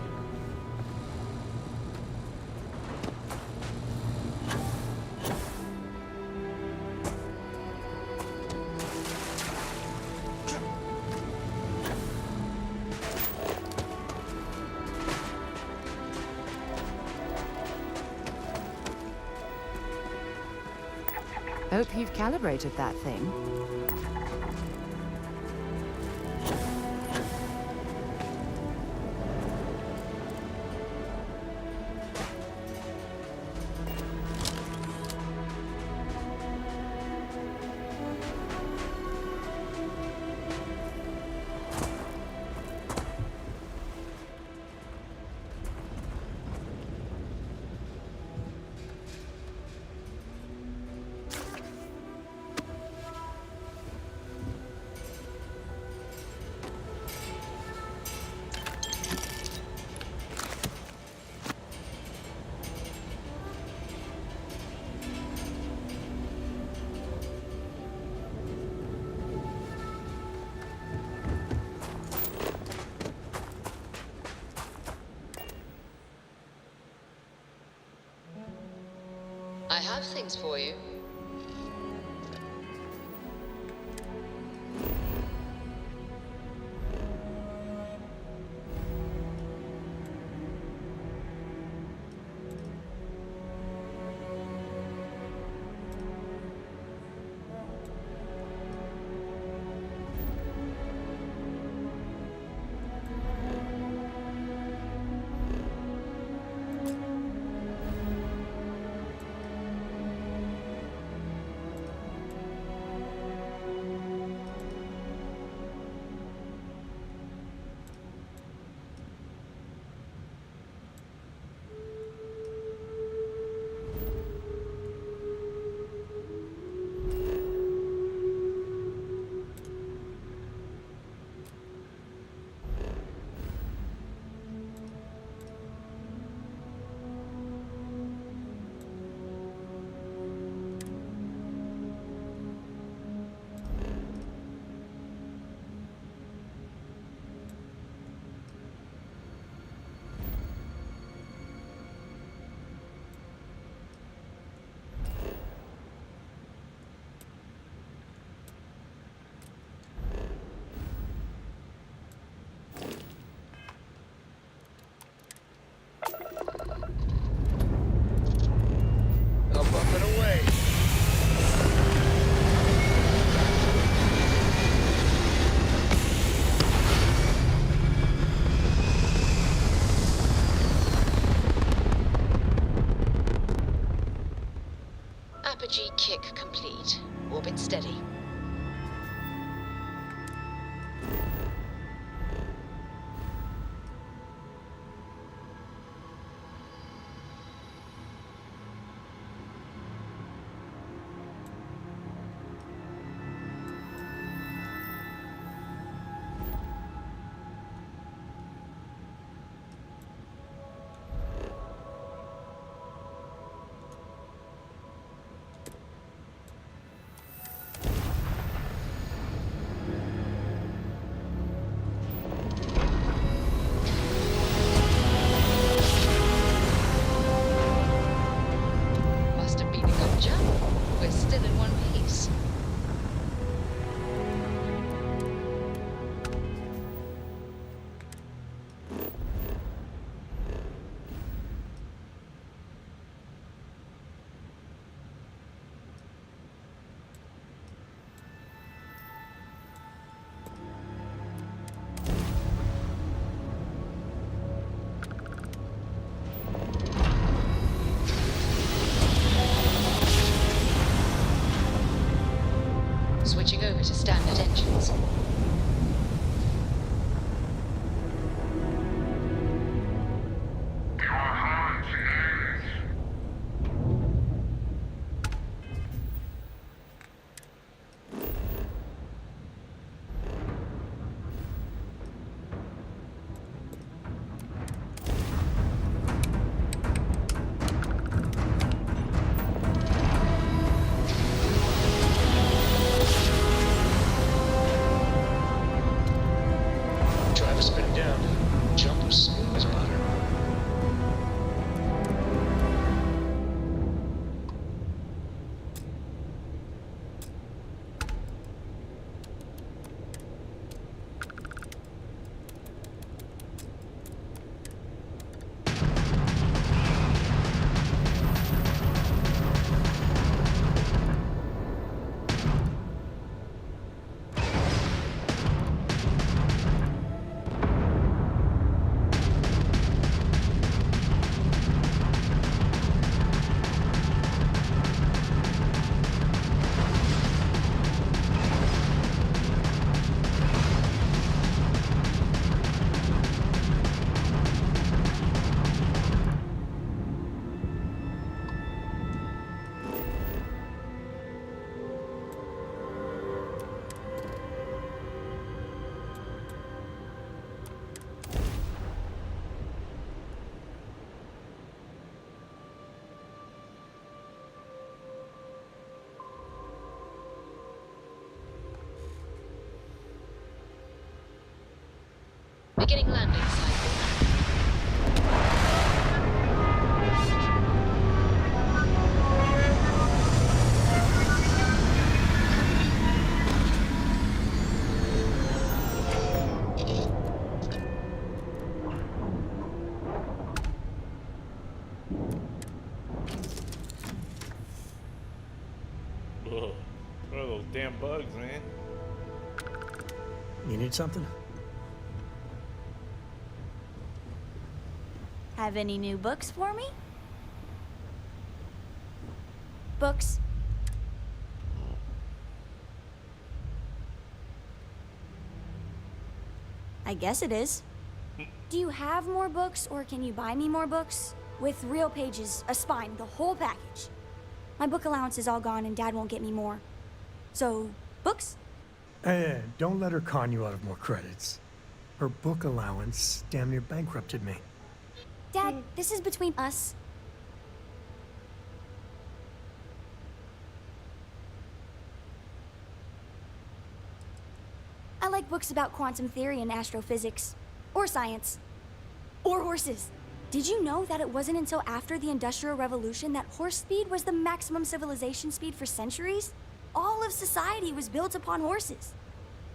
Hope you've calibrated that thing. I have things for you. Apogee kick complete. Orbit steady. Beginning landing cycle. Ugh. What are those damn bugs, man? You need something? Have any new books for me? Books? I guess it is. Do you have more books, or can you buy me more books? With real pages, a spine, the whole package. My book allowance is all gone and Dad won't get me more. So, books? Hey, don't let her con you out of more credits. Her book allowance damn near bankrupted me. Dad, this is between us. I like books about quantum theory and astrophysics. Or science. Or horses. Did you know that it wasn't until after the Industrial Revolution that horse speed was the maximum civilization speed for centuries? All of society was built upon horses.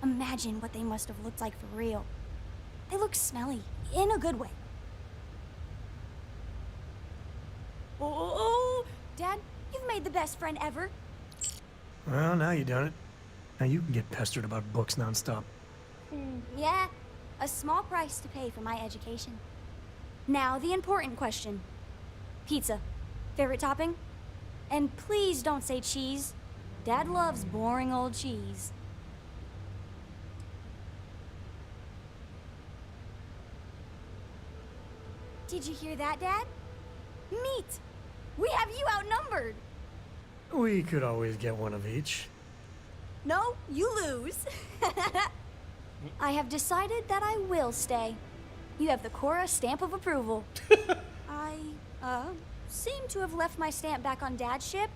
Imagine what they must have looked like for real. They look smelly, in a good way. Oh, Dad, you've made the best friend ever. Well, now you done it. Now you can get pestered about books nonstop. Yeah, a small price to pay for my education. Now, the important question. Pizza. Favorite topping? And please don't say cheese. Dad loves boring old cheese. Did you hear that, Dad? Meat! We have you outnumbered! We could always get one of each. No, you lose. I have decided that I will stay. You have the Cora stamp of approval. I, seem to have left my stamp back on Dad's ship,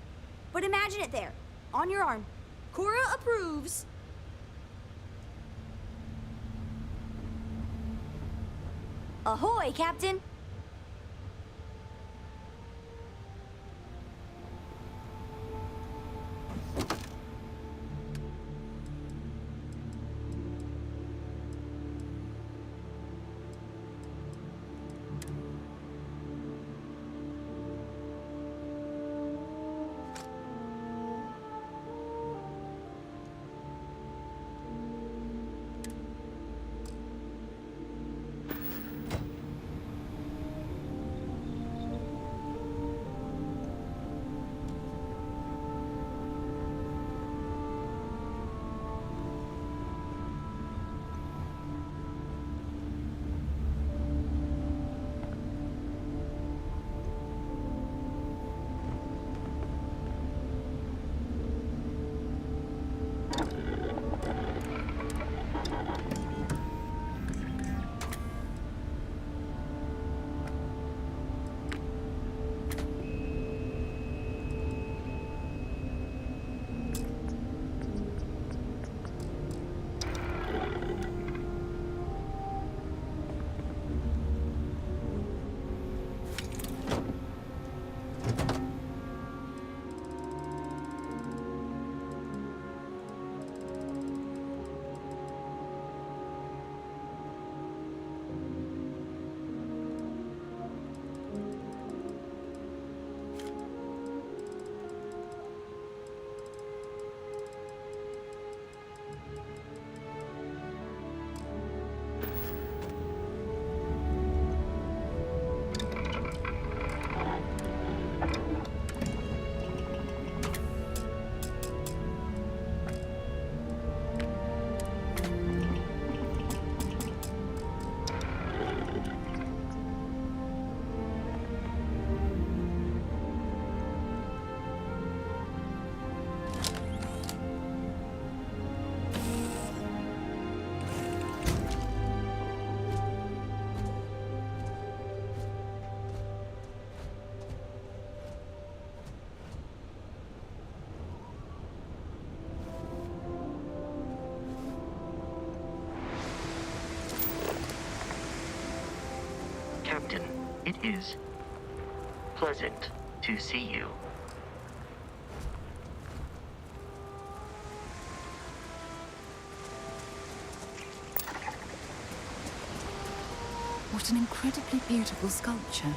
but imagine it there, on your arm. Cora approves. Ahoy, Captain! Captain. It is pleasant to see you. What an incredibly beautiful sculpture.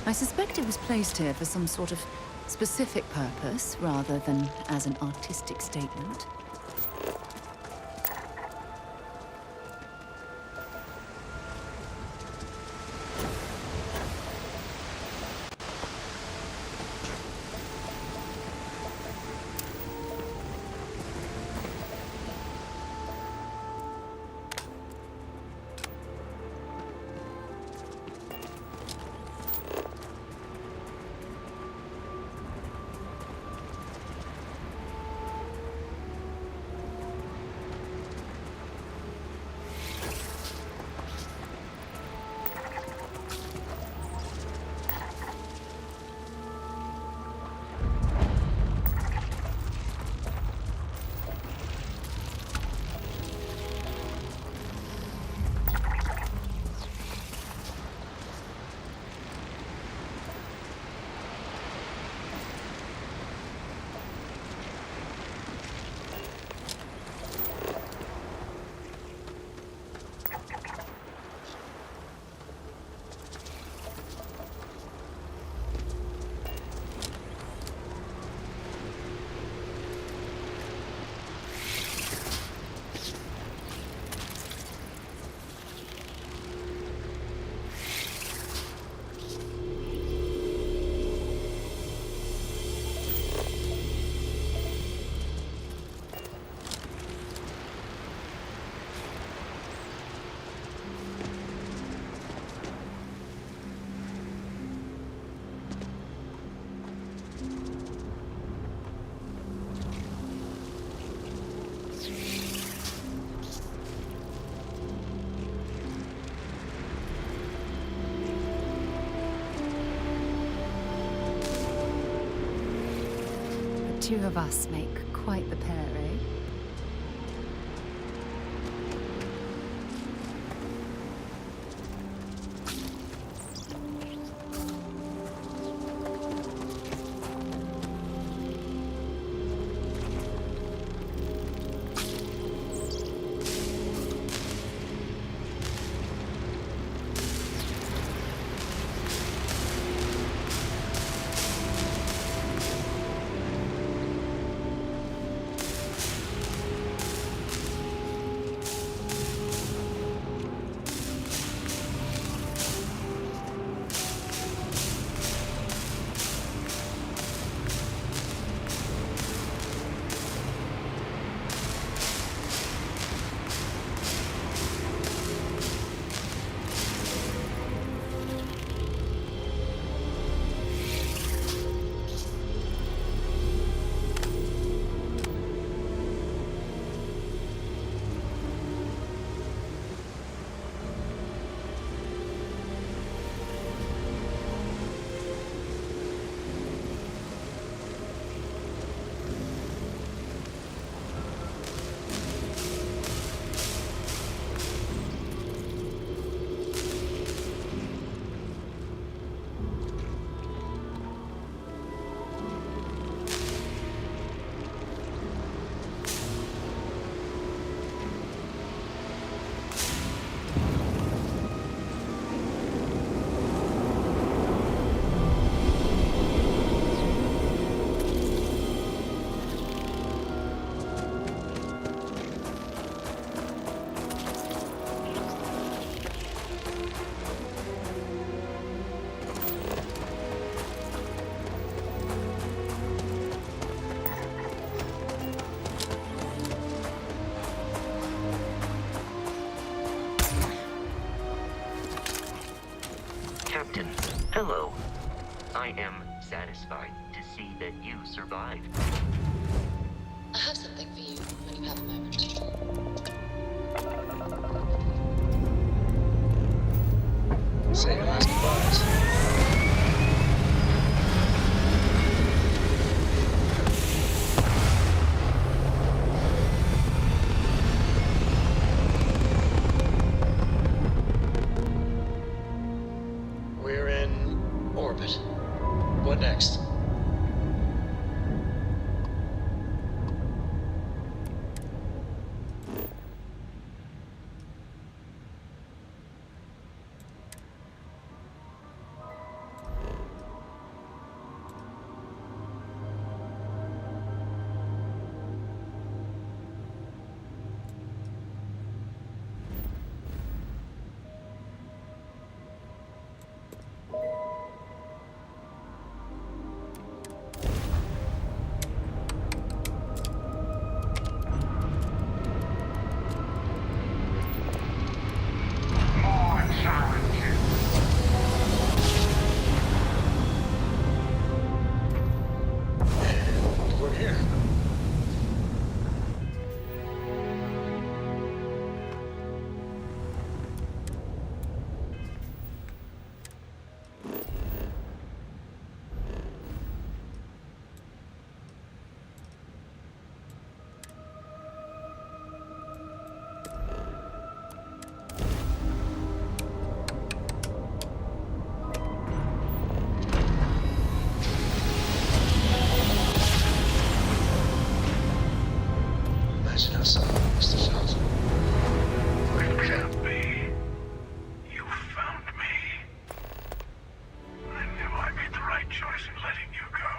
I suspect it was placed here for some sort of specific purpose, rather than as an artistic statement. The two of us make quite the pair, eh? Captain, hello. I am satisfied to see that you survived. I have something for you when you have a moment. Say your last goodbyes. orbit. What next? We're here. Imagine how someone must have felt. It can't be. You found me. I knew I made the right choice in letting you go.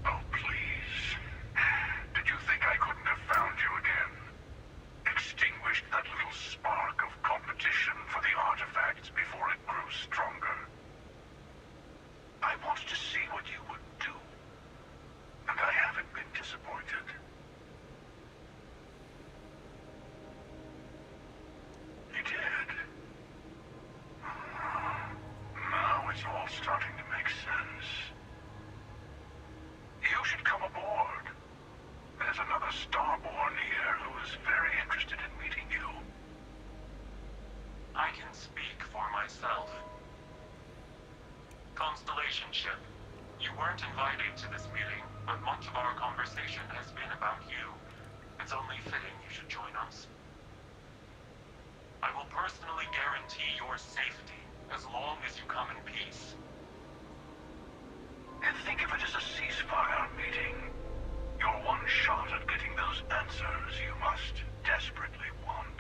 Oh, please. Did you think I couldn't have found you again? Extinguished that little spark of competition for the artifacts before it grew stronger. I wanted to see what you would do, and I haven't been disappointed. You did. Now it's all starting to make sense. You should come aboard. There's another Starborn here who is very interested in meeting you. I can speak for myself. Constellation ship, you weren't invited to this meeting, but much of our conversation has been about you. It's only fitting you should join us. I will personally guarantee your safety as long as you come in peace. And think of it as a ceasefire meeting. Your one shot at getting those answers you must desperately want.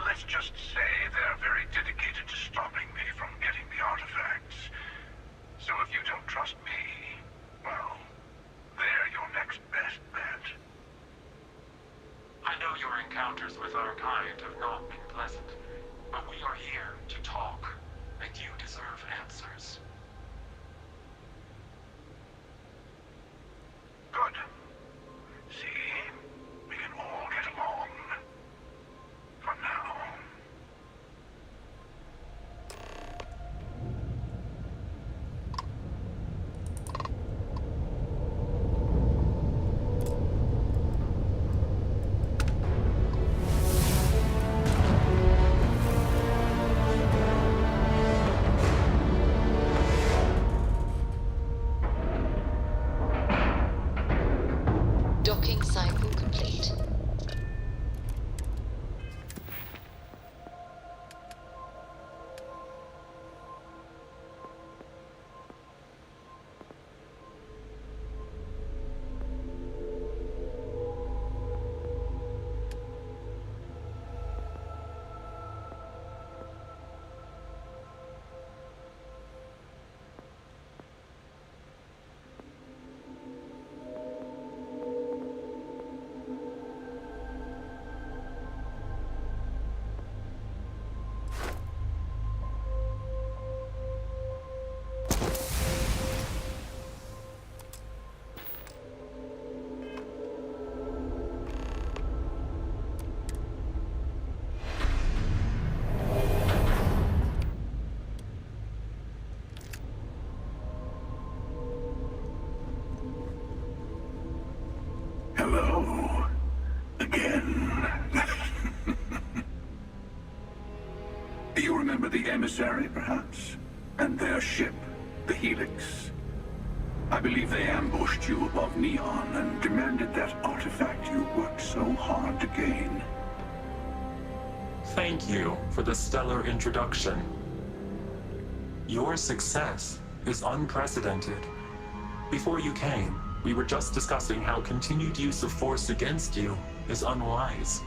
Let's just say they're very dedicated to stopping me from getting the artifacts. So if you don't trust me, well, they're your next best bet. I know your encounters with our kind have not been pleasant, but we are here to talk, and you deserve answers. Good. See? We can all get along. For now. Docking cycle complete. emissary, perhaps? And their ship, the Helix? I believe they ambushed you above Neon and demanded that artifact you worked so hard to gain. Thank you for the stellar introduction. Your success is unprecedented. Before you came, we were just discussing how continued use of force against you is unwise.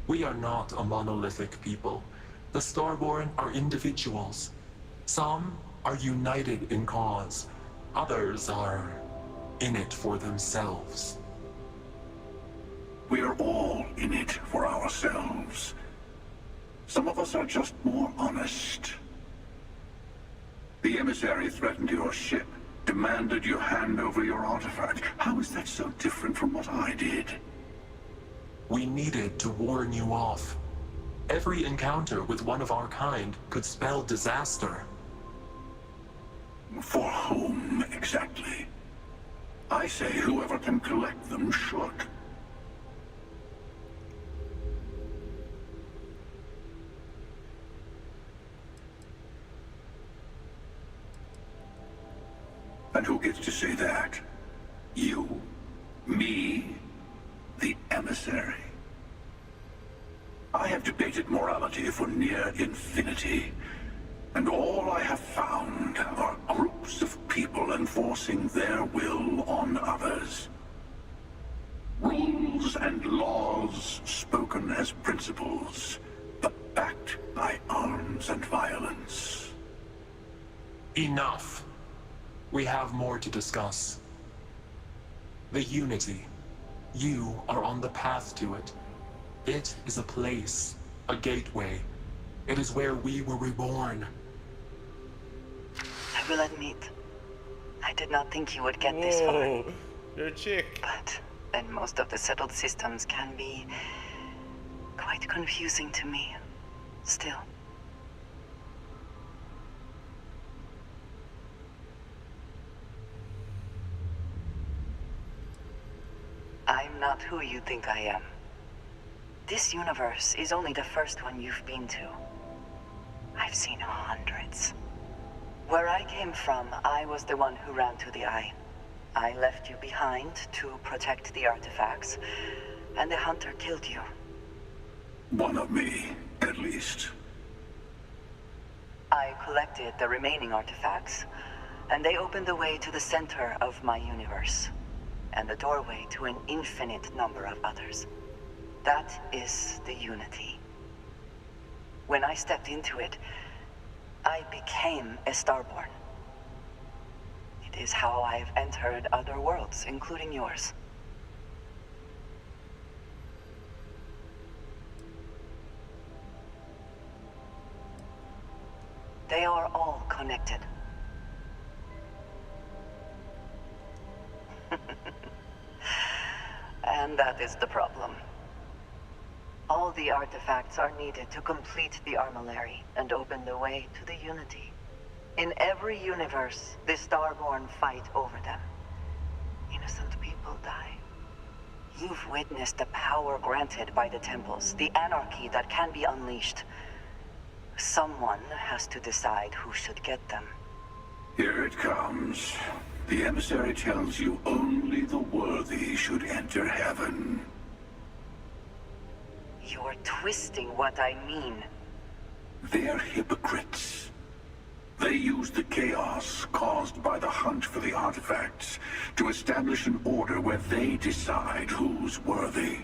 We are not a monolithic people. The Starborn are individuals. Some are united in cause. Others are in it for themselves. We are all in it for ourselves. Some of us are just more honest. The emissary threatened your ship, demanded you hand over your artifact. How is that so different from what I did? We needed to warn you off. Every encounter with one of our kind could spell disaster. For whom, exactly? I say whoever can collect them should. And who gets to say that? You? Me? The emissary? I have debated morality for near infinity, and all I have found are groups of people enforcing their will on others. Rules and laws spoken as principles, but backed by arms and violence. Enough. We have more to discuss. The Unity. You are on the path to it. It is a place, a gateway. It is where we were reborn. I will admit, I did not think you would get this far. You're a chick. But then most of the settled systems can be quite confusing to me. Still. I'm not who you think I am. This universe is only the first one you've been to. I've seen hundreds. Where I came from, I was the one who ran to the Eye. I left you behind to protect the artifacts, and the Hunter killed you. One of me, at least. I collected the remaining artifacts, and they opened the way to the center of my universe, and the doorway to an infinite number of others. That is the Unity. When I stepped into it, I became a Starborn. It is how I've entered other worlds, including yours. They are all connected. And that is the problem. All the artifacts are needed to complete the armillary and open the way to the Unity. In every universe, the Starborn fight over them. Innocent people die. You've witnessed the power granted by the temples, the anarchy that can be unleashed. Someone has to decide who should get them. Here it comes. The emissary tells you only the worthy should enter heaven. You're twisting what I mean. They're hypocrites. They use the chaos caused by the hunt for the artifacts to establish an order where they decide who's worthy.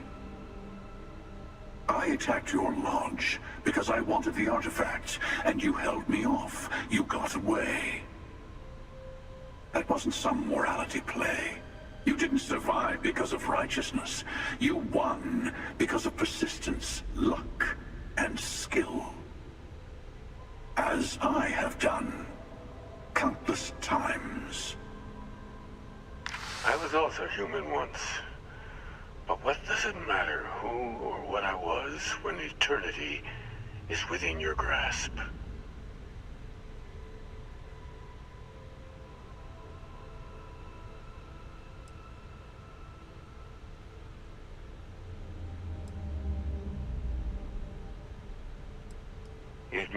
I attacked your lodge because I wanted the artifacts, and you held me off. You got away. That wasn't some morality play. You didn't survive because of righteousness. You won because of persistence, luck, and skill. As I have done countless times. I was also human once. But what does it matter who or what I was when eternity is within your grasp?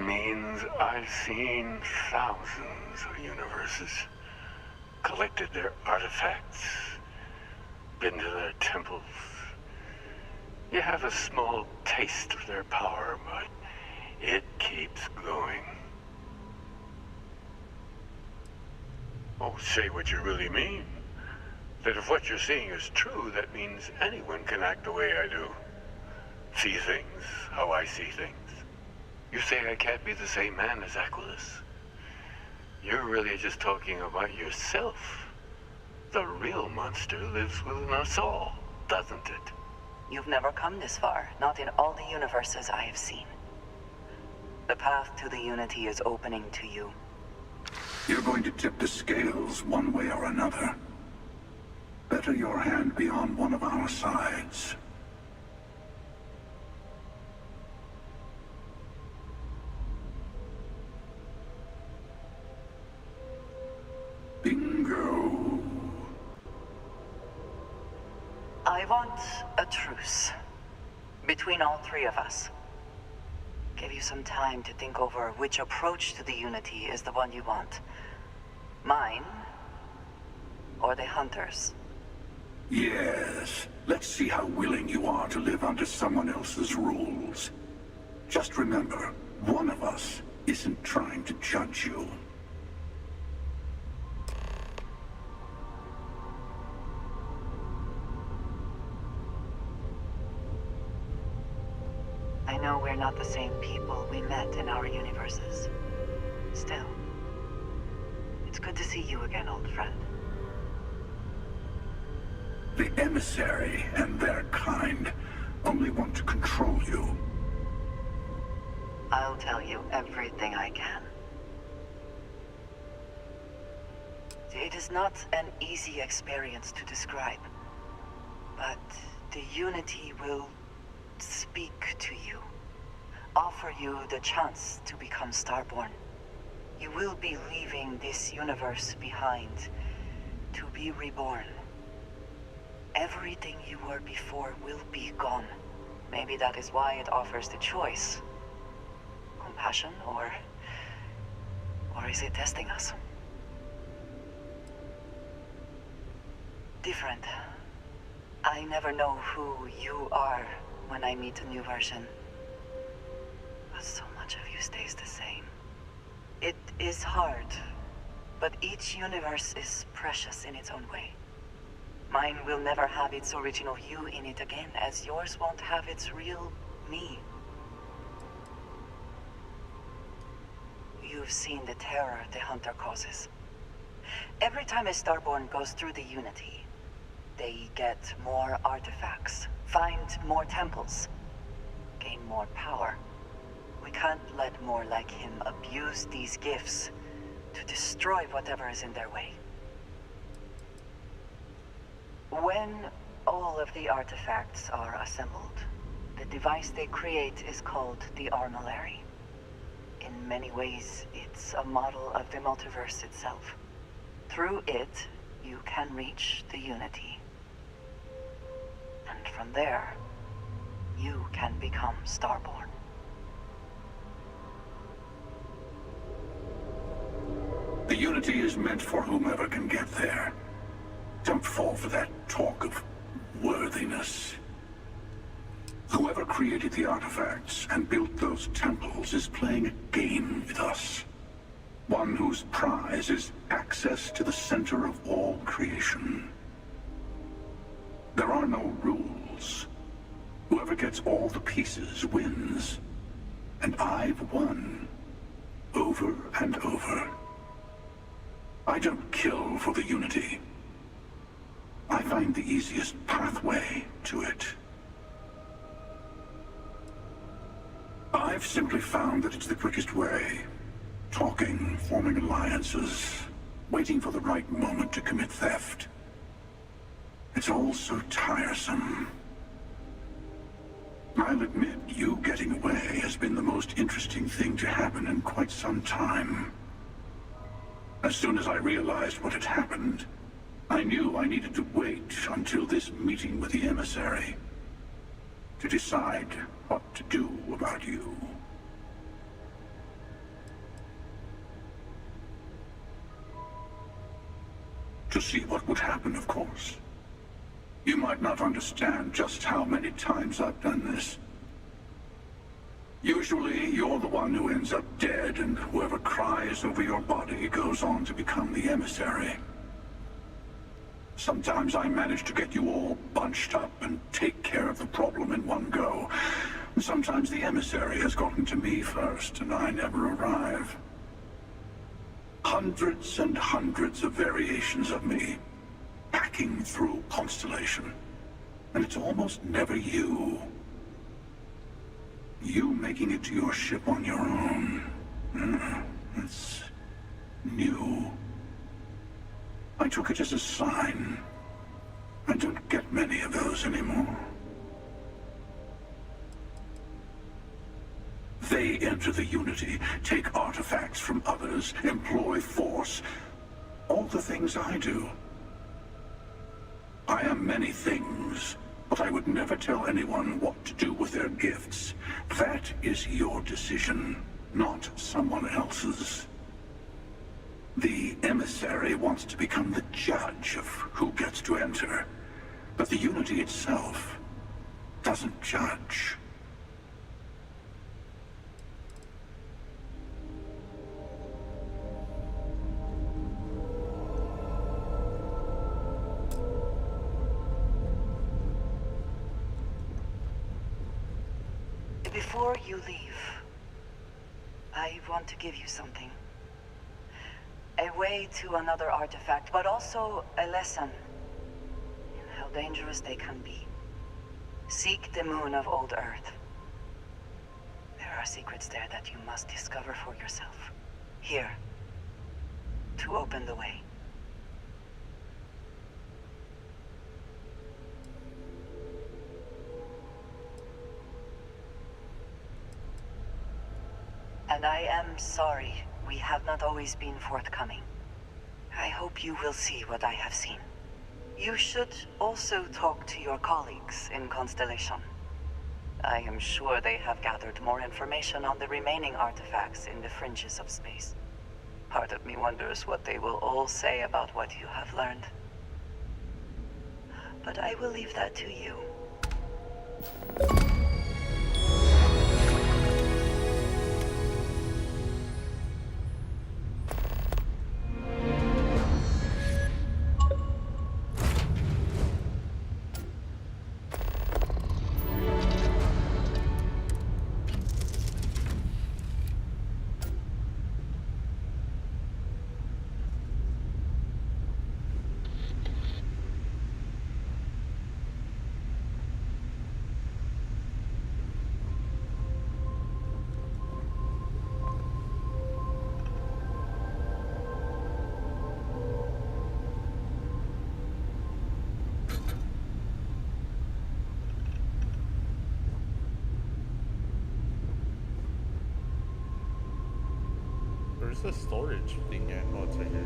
means I've seen thousands of universes, collected their artifacts, been to their temples. You have a small taste of their power, but it keeps going. Oh, say what you really mean. That if what you're seeing is true, that means anyone can act the way I do. See things how I see things. You say I can't be the same man as Aquilus? You're really just talking about yourself. The real monster lives within us all, doesn't it? You've never come this far, not in all the universes I have seen. The path to the Unity is opening to you. You're going to tip the scales one way or another. Better your hand be on one of our sides. Bingo. I want a truce between all three of us. Give you some time to think over which approach to the Unity is the one you want. Mine, or the Hunters? Yes. Let's see how willing you are to live under someone else's rules. Just remember, one of us isn't trying to judge you. I know we're not the same people we met in our universes. Still, it's good to see you again, old friend. The emissary and their kind only want to control you. I'll tell you everything I can. It is not an easy experience to describe, but the Unity will speak to you, offer you the chance to become Starborn. You will be leaving this universe behind to be reborn. Everything you were before will be gone. Maybe that is why it offers the choice. Compassion, or is it testing us? Different. I never know who you are when I meet a new version. But so much of you stays the same. It is hard, but each universe is precious in its own way. Mine will never have its original you in it again, as yours won't have its real me. You've seen the terror the Hunter causes. Every time a Starborn goes through the Unity, they get more artifacts, find more temples, gain more power. We can't let more like him abuse these gifts to destroy whatever is in their way. When all of the artifacts are assembled, the device they create is called the Armillary. In many ways, it's a model of the multiverse itself. Through it, you can reach the Unity. And from there, you can become Starborn. The Unity is meant for whomever can get there. Don't fall for that talk of worthiness. Whoever created the artifacts and built those temples is playing a game with us. One whose prize is access to the center of all creation. There are no rules. Whoever gets all the pieces wins. And I've won. Over and over. I don't kill for the Unity. I find the easiest pathway to it. I've simply found that it's the quickest way. Talking, forming alliances, waiting for the right moment to commit theft. It's all so tiresome. I'll admit, you getting away has been the most interesting thing to happen in quite some time. As soon as I realized what had happened, I knew I needed to wait until this meeting with the emissary to decide what to do about you. To see what would happen, of course. You might not understand just how many times I've done this. Usually, you're the one who ends up dead, and whoever cries over your body goes on to become the emissary. Sometimes I manage to get you all bunched up and take care of the problem in one go. Sometimes the emissary has gotten to me first, and I never arrive. Hundreds and hundreds of variations of me, hacking through Constellation. And it's almost never you. You making it to your ship on your own. It's new. I took it as a sign. I don't get many of those anymore. They enter the Unity, take artifacts from others, employ force. All the things I do. I am many things, but I would never tell anyone what to do with their gifts. That is your decision, not someone else's. The emissary wants to become the judge of who gets to enter, but the Unity itself doesn't judge. Before you leave, I want to give you something. A way to another artifact, but also a lesson in how dangerous they can be. Seek the moon of Old Earth. There are secrets there that you must discover for yourself. Here, to open the way. And I am sorry we have not always been forthcoming. I hope you will see what I have seen. You should also talk to your colleagues in Constellation. I am sure they have gathered more information on the remaining artifacts in the fringes of space. Part of me wonders what they will all say about what you have learned. But I will leave that to you. Where's the storage thing at? Oh, it's right here.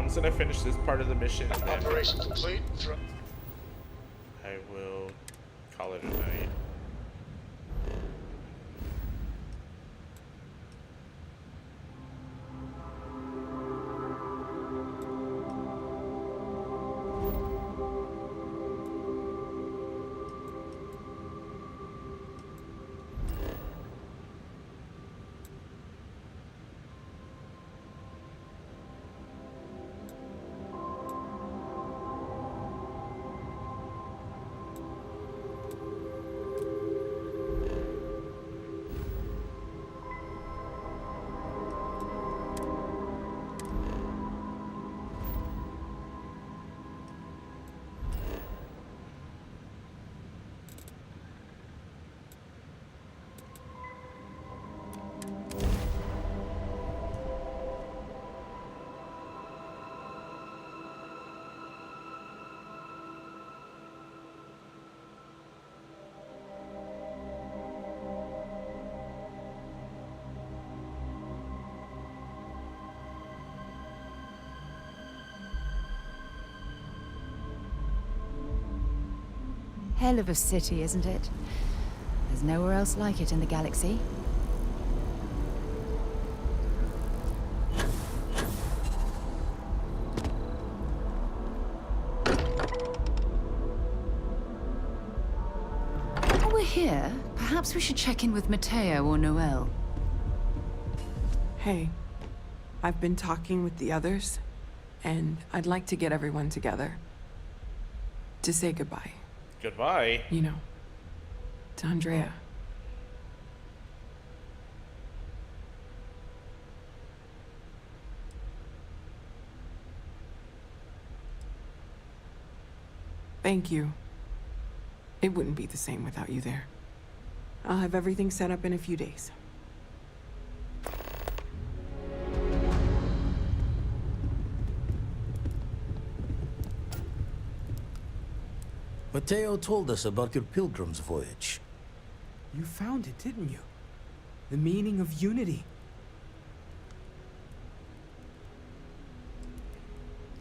just gonna finish this part of the mission. And then Operation complete. I will call it a night. Hell of a city, isn't it? There's nowhere else like it in the galaxy. While we're here, perhaps we should check in with Mateo or Noel. Hey, I've been talking with the others, and I'd like to get everyone together. To say goodbye. Goodbye? You know, to Andrea. Thank you. It wouldn't be the same without you there. I'll have everything set up in a few days. Mateo told us about your pilgrim's voyage. You found it, didn't you? The meaning of unity.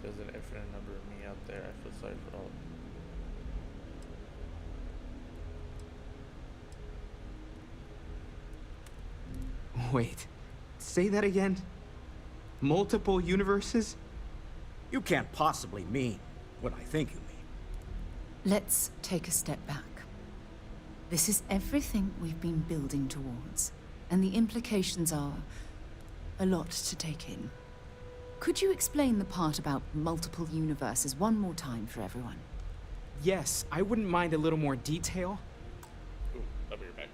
There's an infinite number of me out there. I feel sorry for all of them. Wait, say that again? Multiple universes? You can't possibly mean what I think you mean. Let's take a step back. This is everything we've been building towards, and the implications are a lot to take in. Could you explain the part about multiple universes one more time for everyone? Yes, I wouldn't mind a little more detail. Ooh, I'll be right back.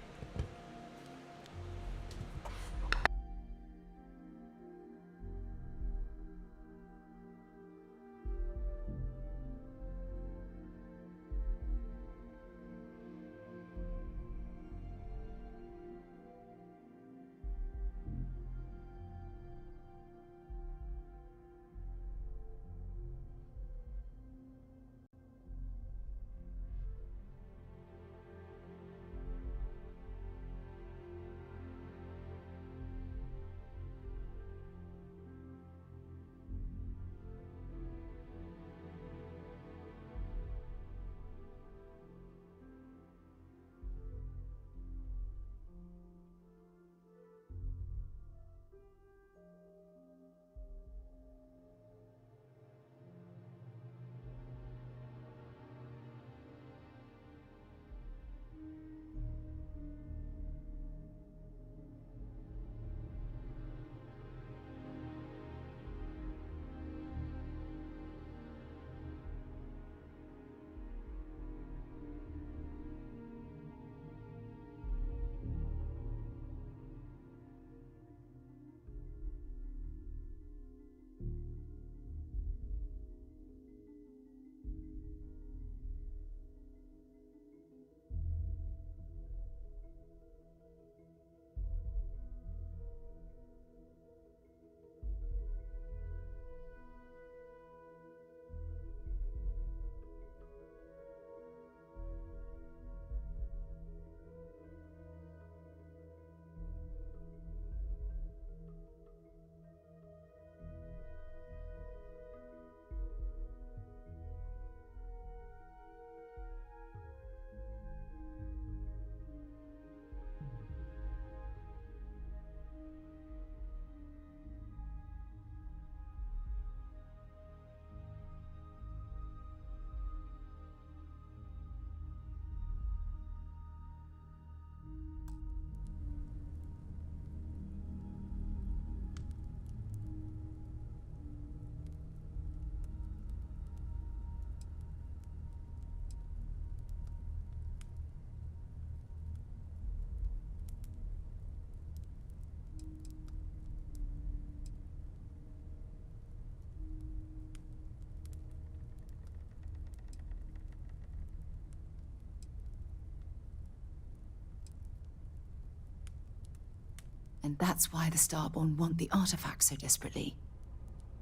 And that's why the Starborn want the artifacts so desperately.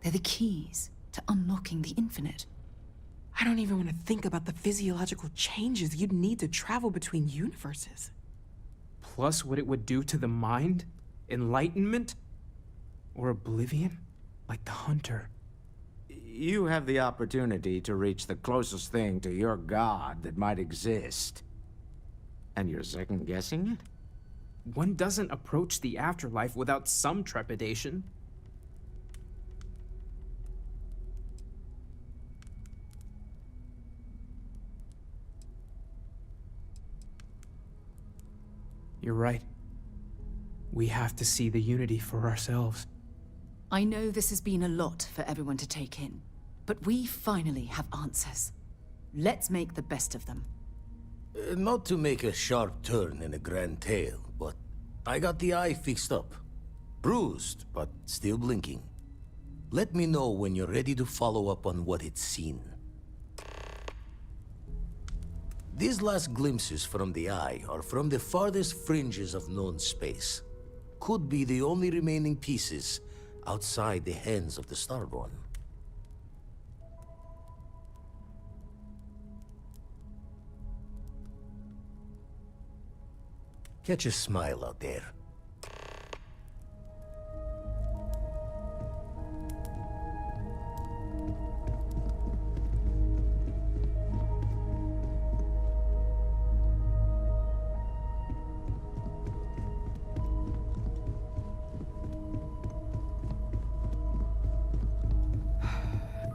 They're the keys to unlocking the infinite. I don't even want to think about the physiological changes you'd need to travel between universes. Plus what it would do to the mind? Enlightenment? Or oblivion? Like the Hunter. You have the opportunity to reach the closest thing to your god that might exist. And you're second-guessing it? One doesn't approach the afterlife without some trepidation. You're right. We have to see the unity for ourselves. I know this has been a lot for everyone to take in, but we finally have answers. Let's make the best of them. Not to make a sharp turn in a grand tale, but I got the eye fixed up. Bruised, but still blinking. Let me know when you're ready to follow up on what it's seen. These last glimpses from the eye are from the farthest fringes of known space. Could be the only remaining pieces outside the hands of the Starborn. Catch a smile out there.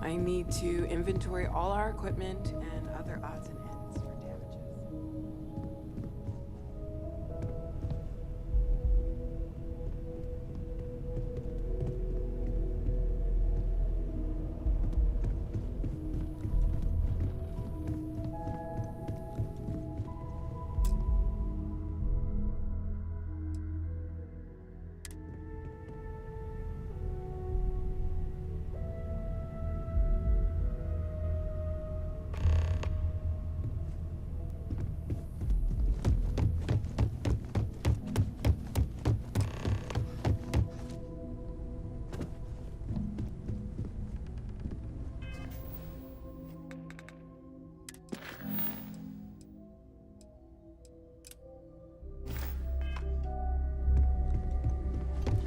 I need to inventory all our equipment and other odds and ends for damages.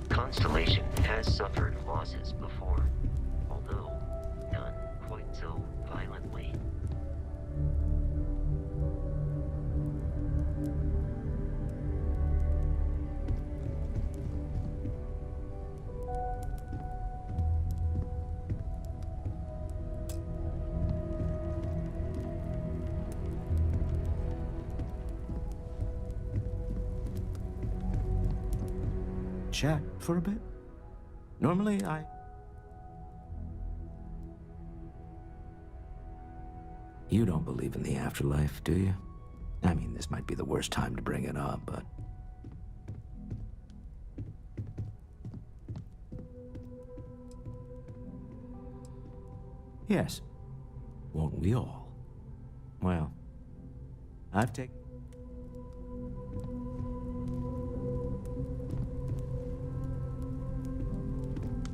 Constellation has suffered losses before, although none quite so violently. Chat for a bit? Normally, You don't believe in the afterlife, do you? I mean, this might be the worst time to bring it up, but... Yes. Won't we all? Well, I've taken...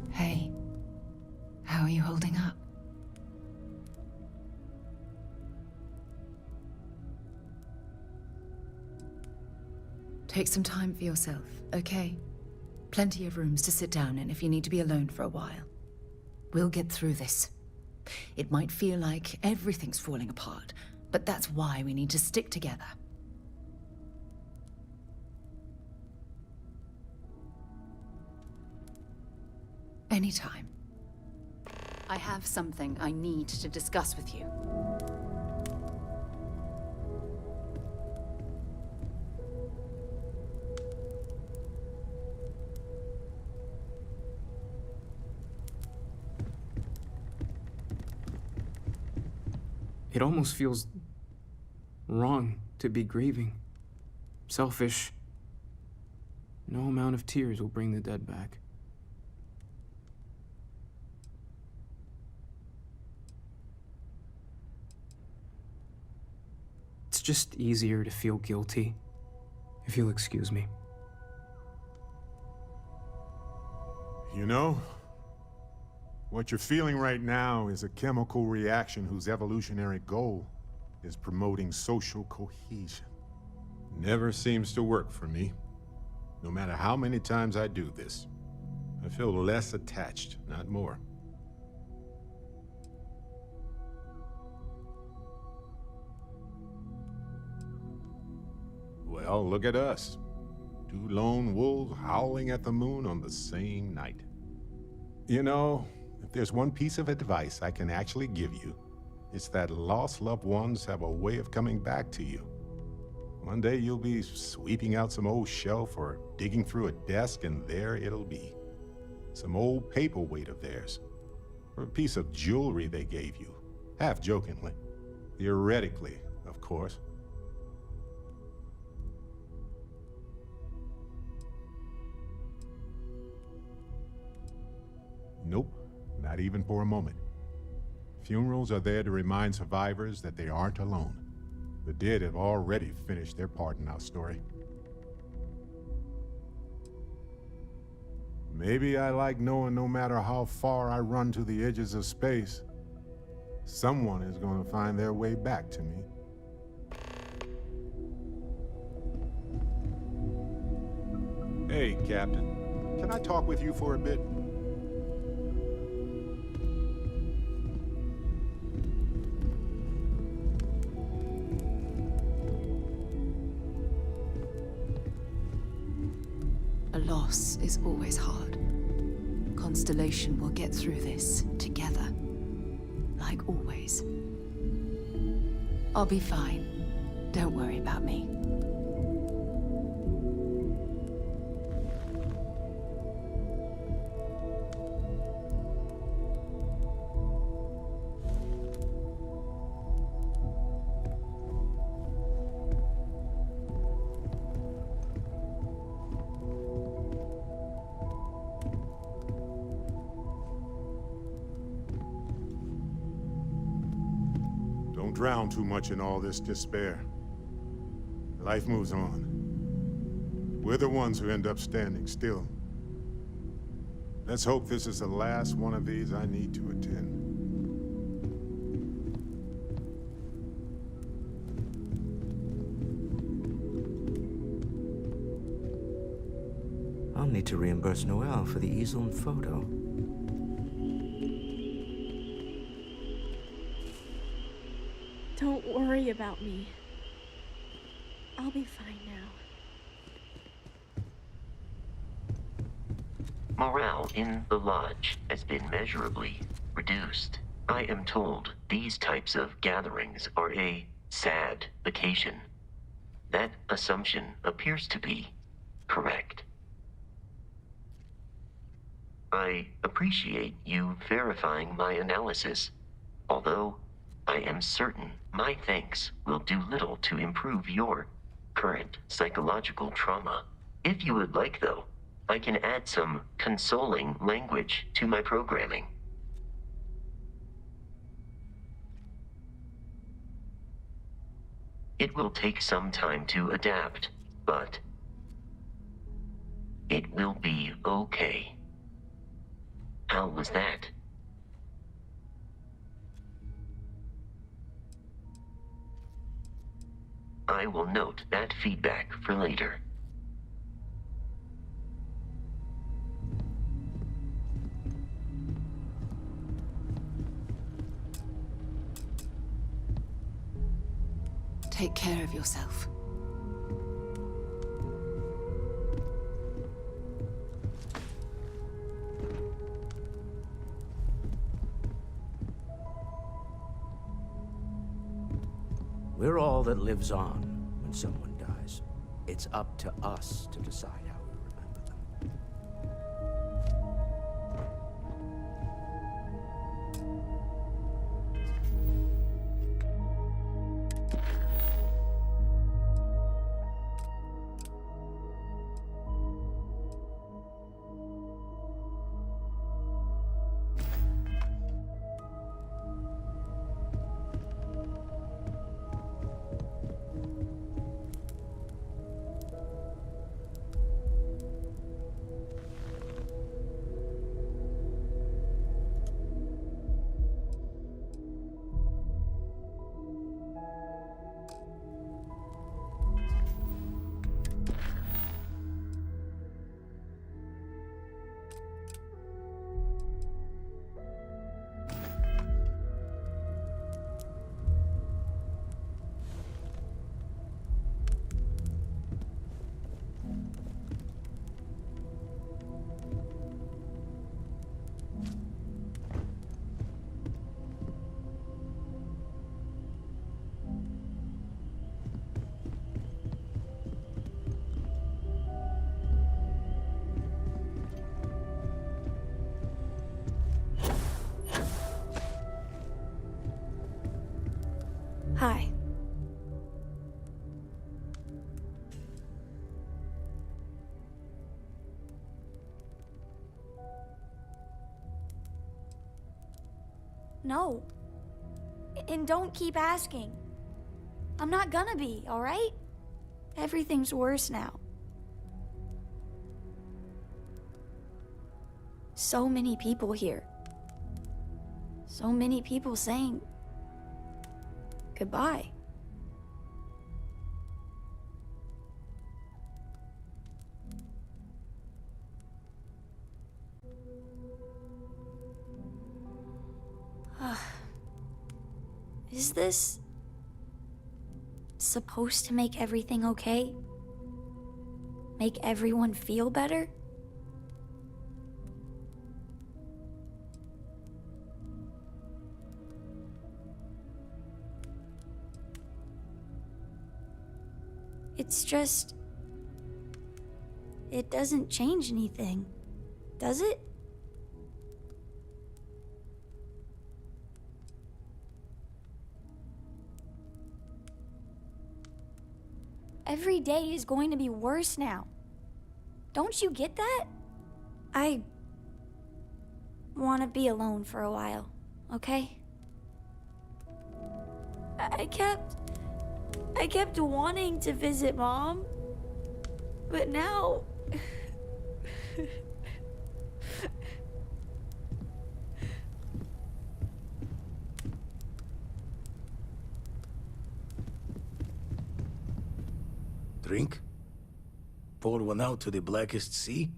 Hey, how are you holding up? Take some time for yourself, okay? Plenty of rooms to sit down in if you need to be alone for a while. We'll get through this. It might feel like everything's falling apart, but that's why we need to stick together. Anytime. I have something I need to discuss with you. It almost feels wrong to be grieving. Selfish. No amount of tears will bring the dead back. It's just easier to feel guilty, if you'll excuse me. You know, what you're feeling right now is a chemical reaction whose evolutionary goal is promoting social cohesion. Never seems to work for me. No matter how many times I do this, I feel less attached, not more. Well, look at us. Two lone wolves howling at the moon on the same night. You know, if there's one piece of advice I can actually give you, it's that lost loved ones have a way of coming back to you. One day you'll be sweeping out some old shelf or digging through a desk, and there it'll be. Some old paperweight of theirs, or a piece of jewelry they gave you, half jokingly. Theoretically, of course. Nope, not even for a moment. Funerals are there to remind survivors that they aren't alone. The dead have already finished their part in our story. Maybe I like knowing no matter how far I run to the edges of space, someone is going to find their way back to me. Hey, Captain. Can I talk with you for a bit? A loss is always hard. Constellation will get through this together. Like always. I'll be fine. Don't worry about me. Don't drown too much in all this despair. Life moves on. We're the ones who end up standing still. Let's hope this is the last one of these I need to attend. I'll need to reimburse Noel for the easel and photo. Don't worry about me. I'll be fine now. Morale in the lodge has been measurably reduced. I am told these types of gatherings are a sad vacation. That assumption appears to be correct. I appreciate you verifying my analysis, although I am certain my thanks will do little to improve your current psychological trauma. If you would like, though, I can add some consoling language to my programming. It will take some time to adapt, but it will be okay. How was that? I will note that feedback for later. Take care of yourself. We're all that lives on when someone dies. It's up to us to decide how we remember them. know. And don't keep asking. I'm not gonna be, alright? Everything's worse now. So many people here. So many people saying goodbye. Is this supposed to make everything okay? Make everyone feel better? It's just... it doesn't change anything, does it? Every day is going to be worse now. Don't you get that? I want to be alone for a while, okay? I kept wanting to visit Mom, but now... Drink? Pour one out to the blackest sea?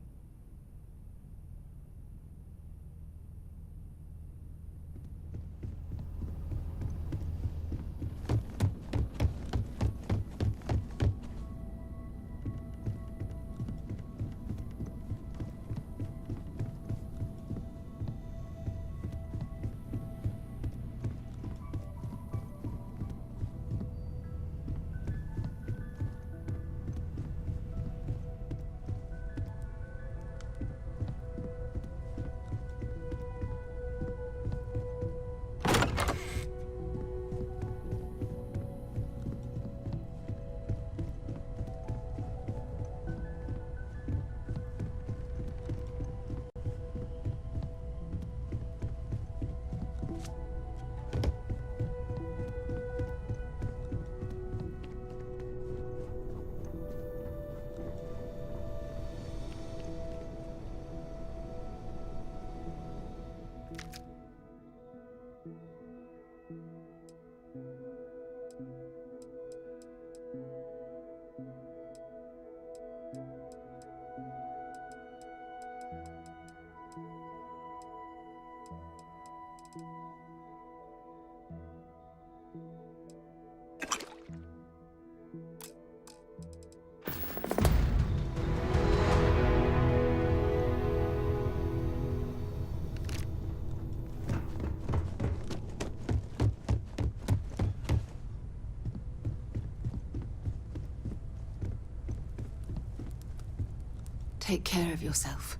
Take care of yourself.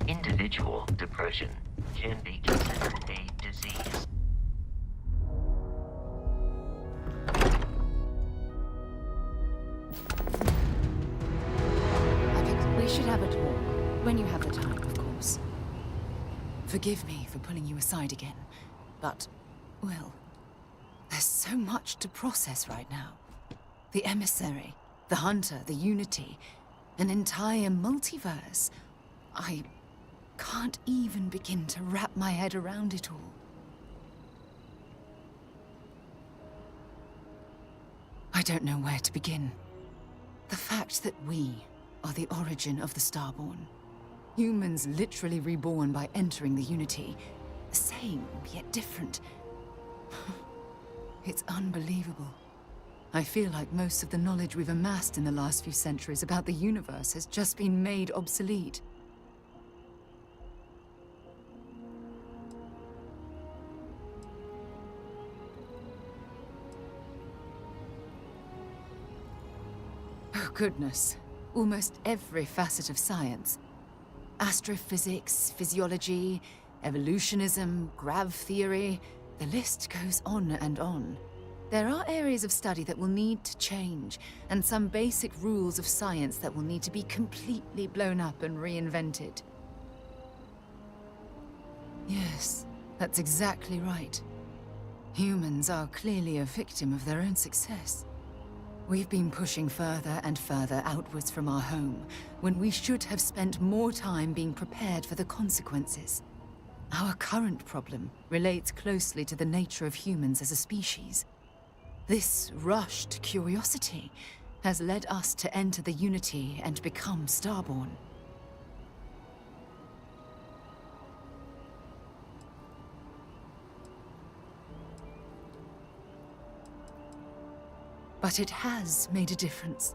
Individual depression can be considered a disease. I think we should have a talk. When you have the time, of course. Forgive me for pulling you aside again, but, well, there's so much to process right now. The emissary, the hunter, the unity, an entire multiverse. I can't even begin to wrap my head around it all. I don't know where to begin. The fact that we are the origin of the Starborn. Humans literally reborn by entering the Unity. The same, yet different. It's unbelievable. I feel like most of the knowledge we've amassed in the last few centuries about the universe has just been made obsolete. Oh, goodness. Almost every facet of science. Astrophysics, physiology, evolutionism, grav theory. The list goes on and on. There are areas of study that will need to change, and some basic rules of science that will need to be completely blown up and reinvented. Yes, that's exactly right. Humans are clearly a victim of their own success. We've been pushing further and further outwards from our home, when we should have spent more time being prepared for the consequences. Our current problem relates closely to the nature of humans as a species. This rushed curiosity has led us to enter the Unity and become Starborn. But it has made a difference.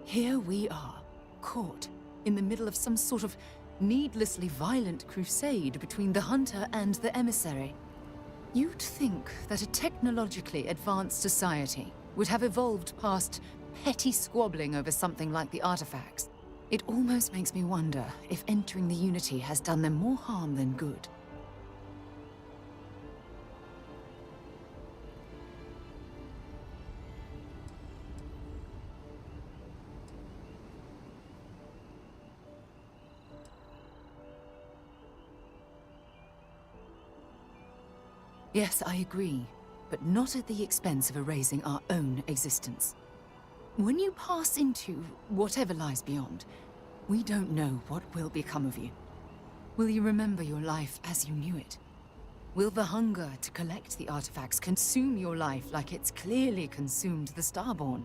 Here we are, caught in the middle of some sort of needlessly violent crusade between the hunter and the emissary. You'd think that a technologically advanced society would have evolved past petty squabbling over something like the artifacts. It almost makes me wonder if entering the Unity has done them more harm than good. Yes, I agree, but not at the expense of erasing our own existence. When you pass into whatever lies beyond, we don't know what will become of you. Will you remember your life as you knew it? Will the hunger to collect the artifacts consume your life like it's clearly consumed the Starborn?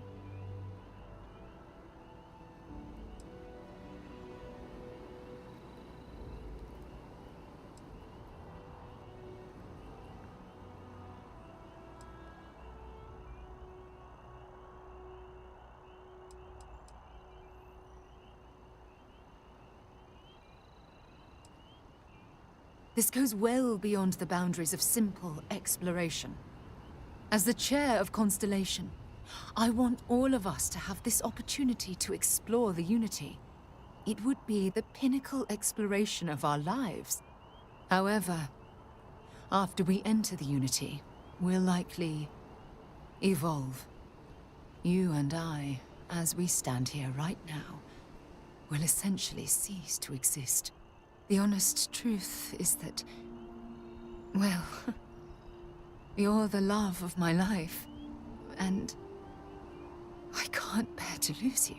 This goes well beyond the boundaries of simple exploration. As the chair of Constellation, I want all of us to have this opportunity to explore the Unity. It would be the pinnacle exploration of our lives. However, after we enter the Unity, we'll likely evolve. You and I, as we stand here right now, will essentially cease to exist. The honest truth is that, well, you're the love of my life, and I can't bear to lose you.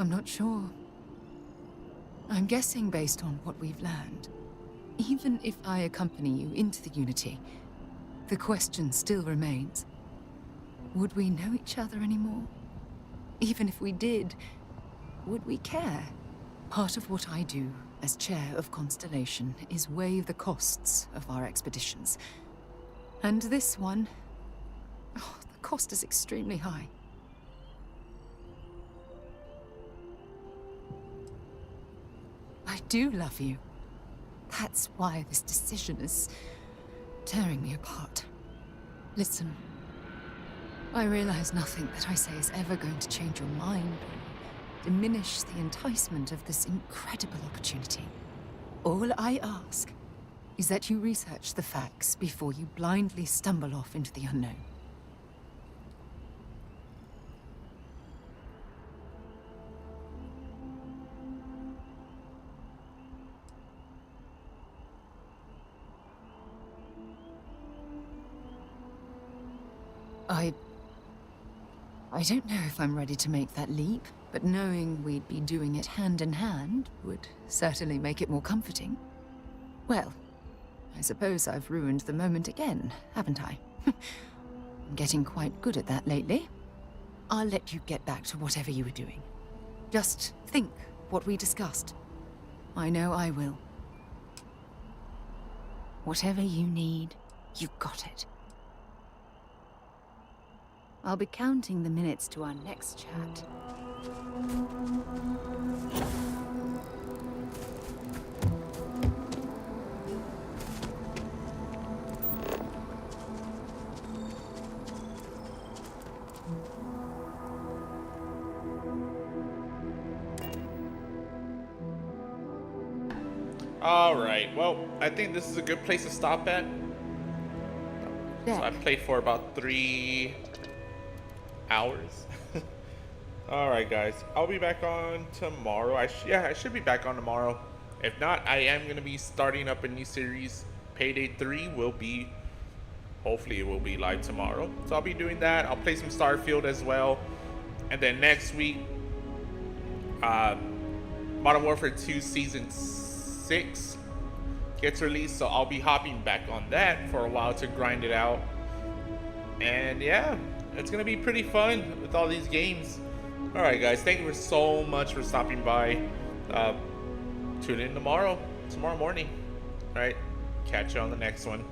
I'm not sure. I'm guessing based on what we've learned. Even if I accompany you into the Unity, the question still remains. Would we know each other anymore? Even if we did, would we care? Part of what I do as chair of Constellation is weigh the costs of our expeditions. And this one, oh, the cost is extremely high. I do love you. That's why this decision is tearing me apart. Listen. I realize nothing that I say is ever going to change your mind or diminish the enticement of this incredible opportunity. All I ask is that you research the facts before you blindly stumble off into the unknown. I don't know if I'm ready to make that leap, but knowing we'd be doing it hand in hand would certainly make it more comforting. Well, I suppose I've ruined the moment again, haven't I? I'm getting quite good at that lately. I'll let you get back to whatever you were doing. Just think what we discussed. I know I will. Whatever you need, you got it. I'll be counting the minutes to our next chat. Alright, well, I think this is a good place to stop at. So I played for about 3 hours. Alright guys, I'll be back on tomorrow. I should be back on tomorrow. If not, I am going to be starting up a new series. Payday 3 will be, hopefully it will be live tomorrow. So I'll be doing that. I'll play some Starfield as well. And then next week, Modern Warfare 2 Season 6 gets released, so I'll be hopping back on that for a while to grind it out. And yeah, it's gonna be pretty fun with all these games. Alright guys, thank you so much for stopping by. Tune in tomorrow morning. Alright, catch you on the next one.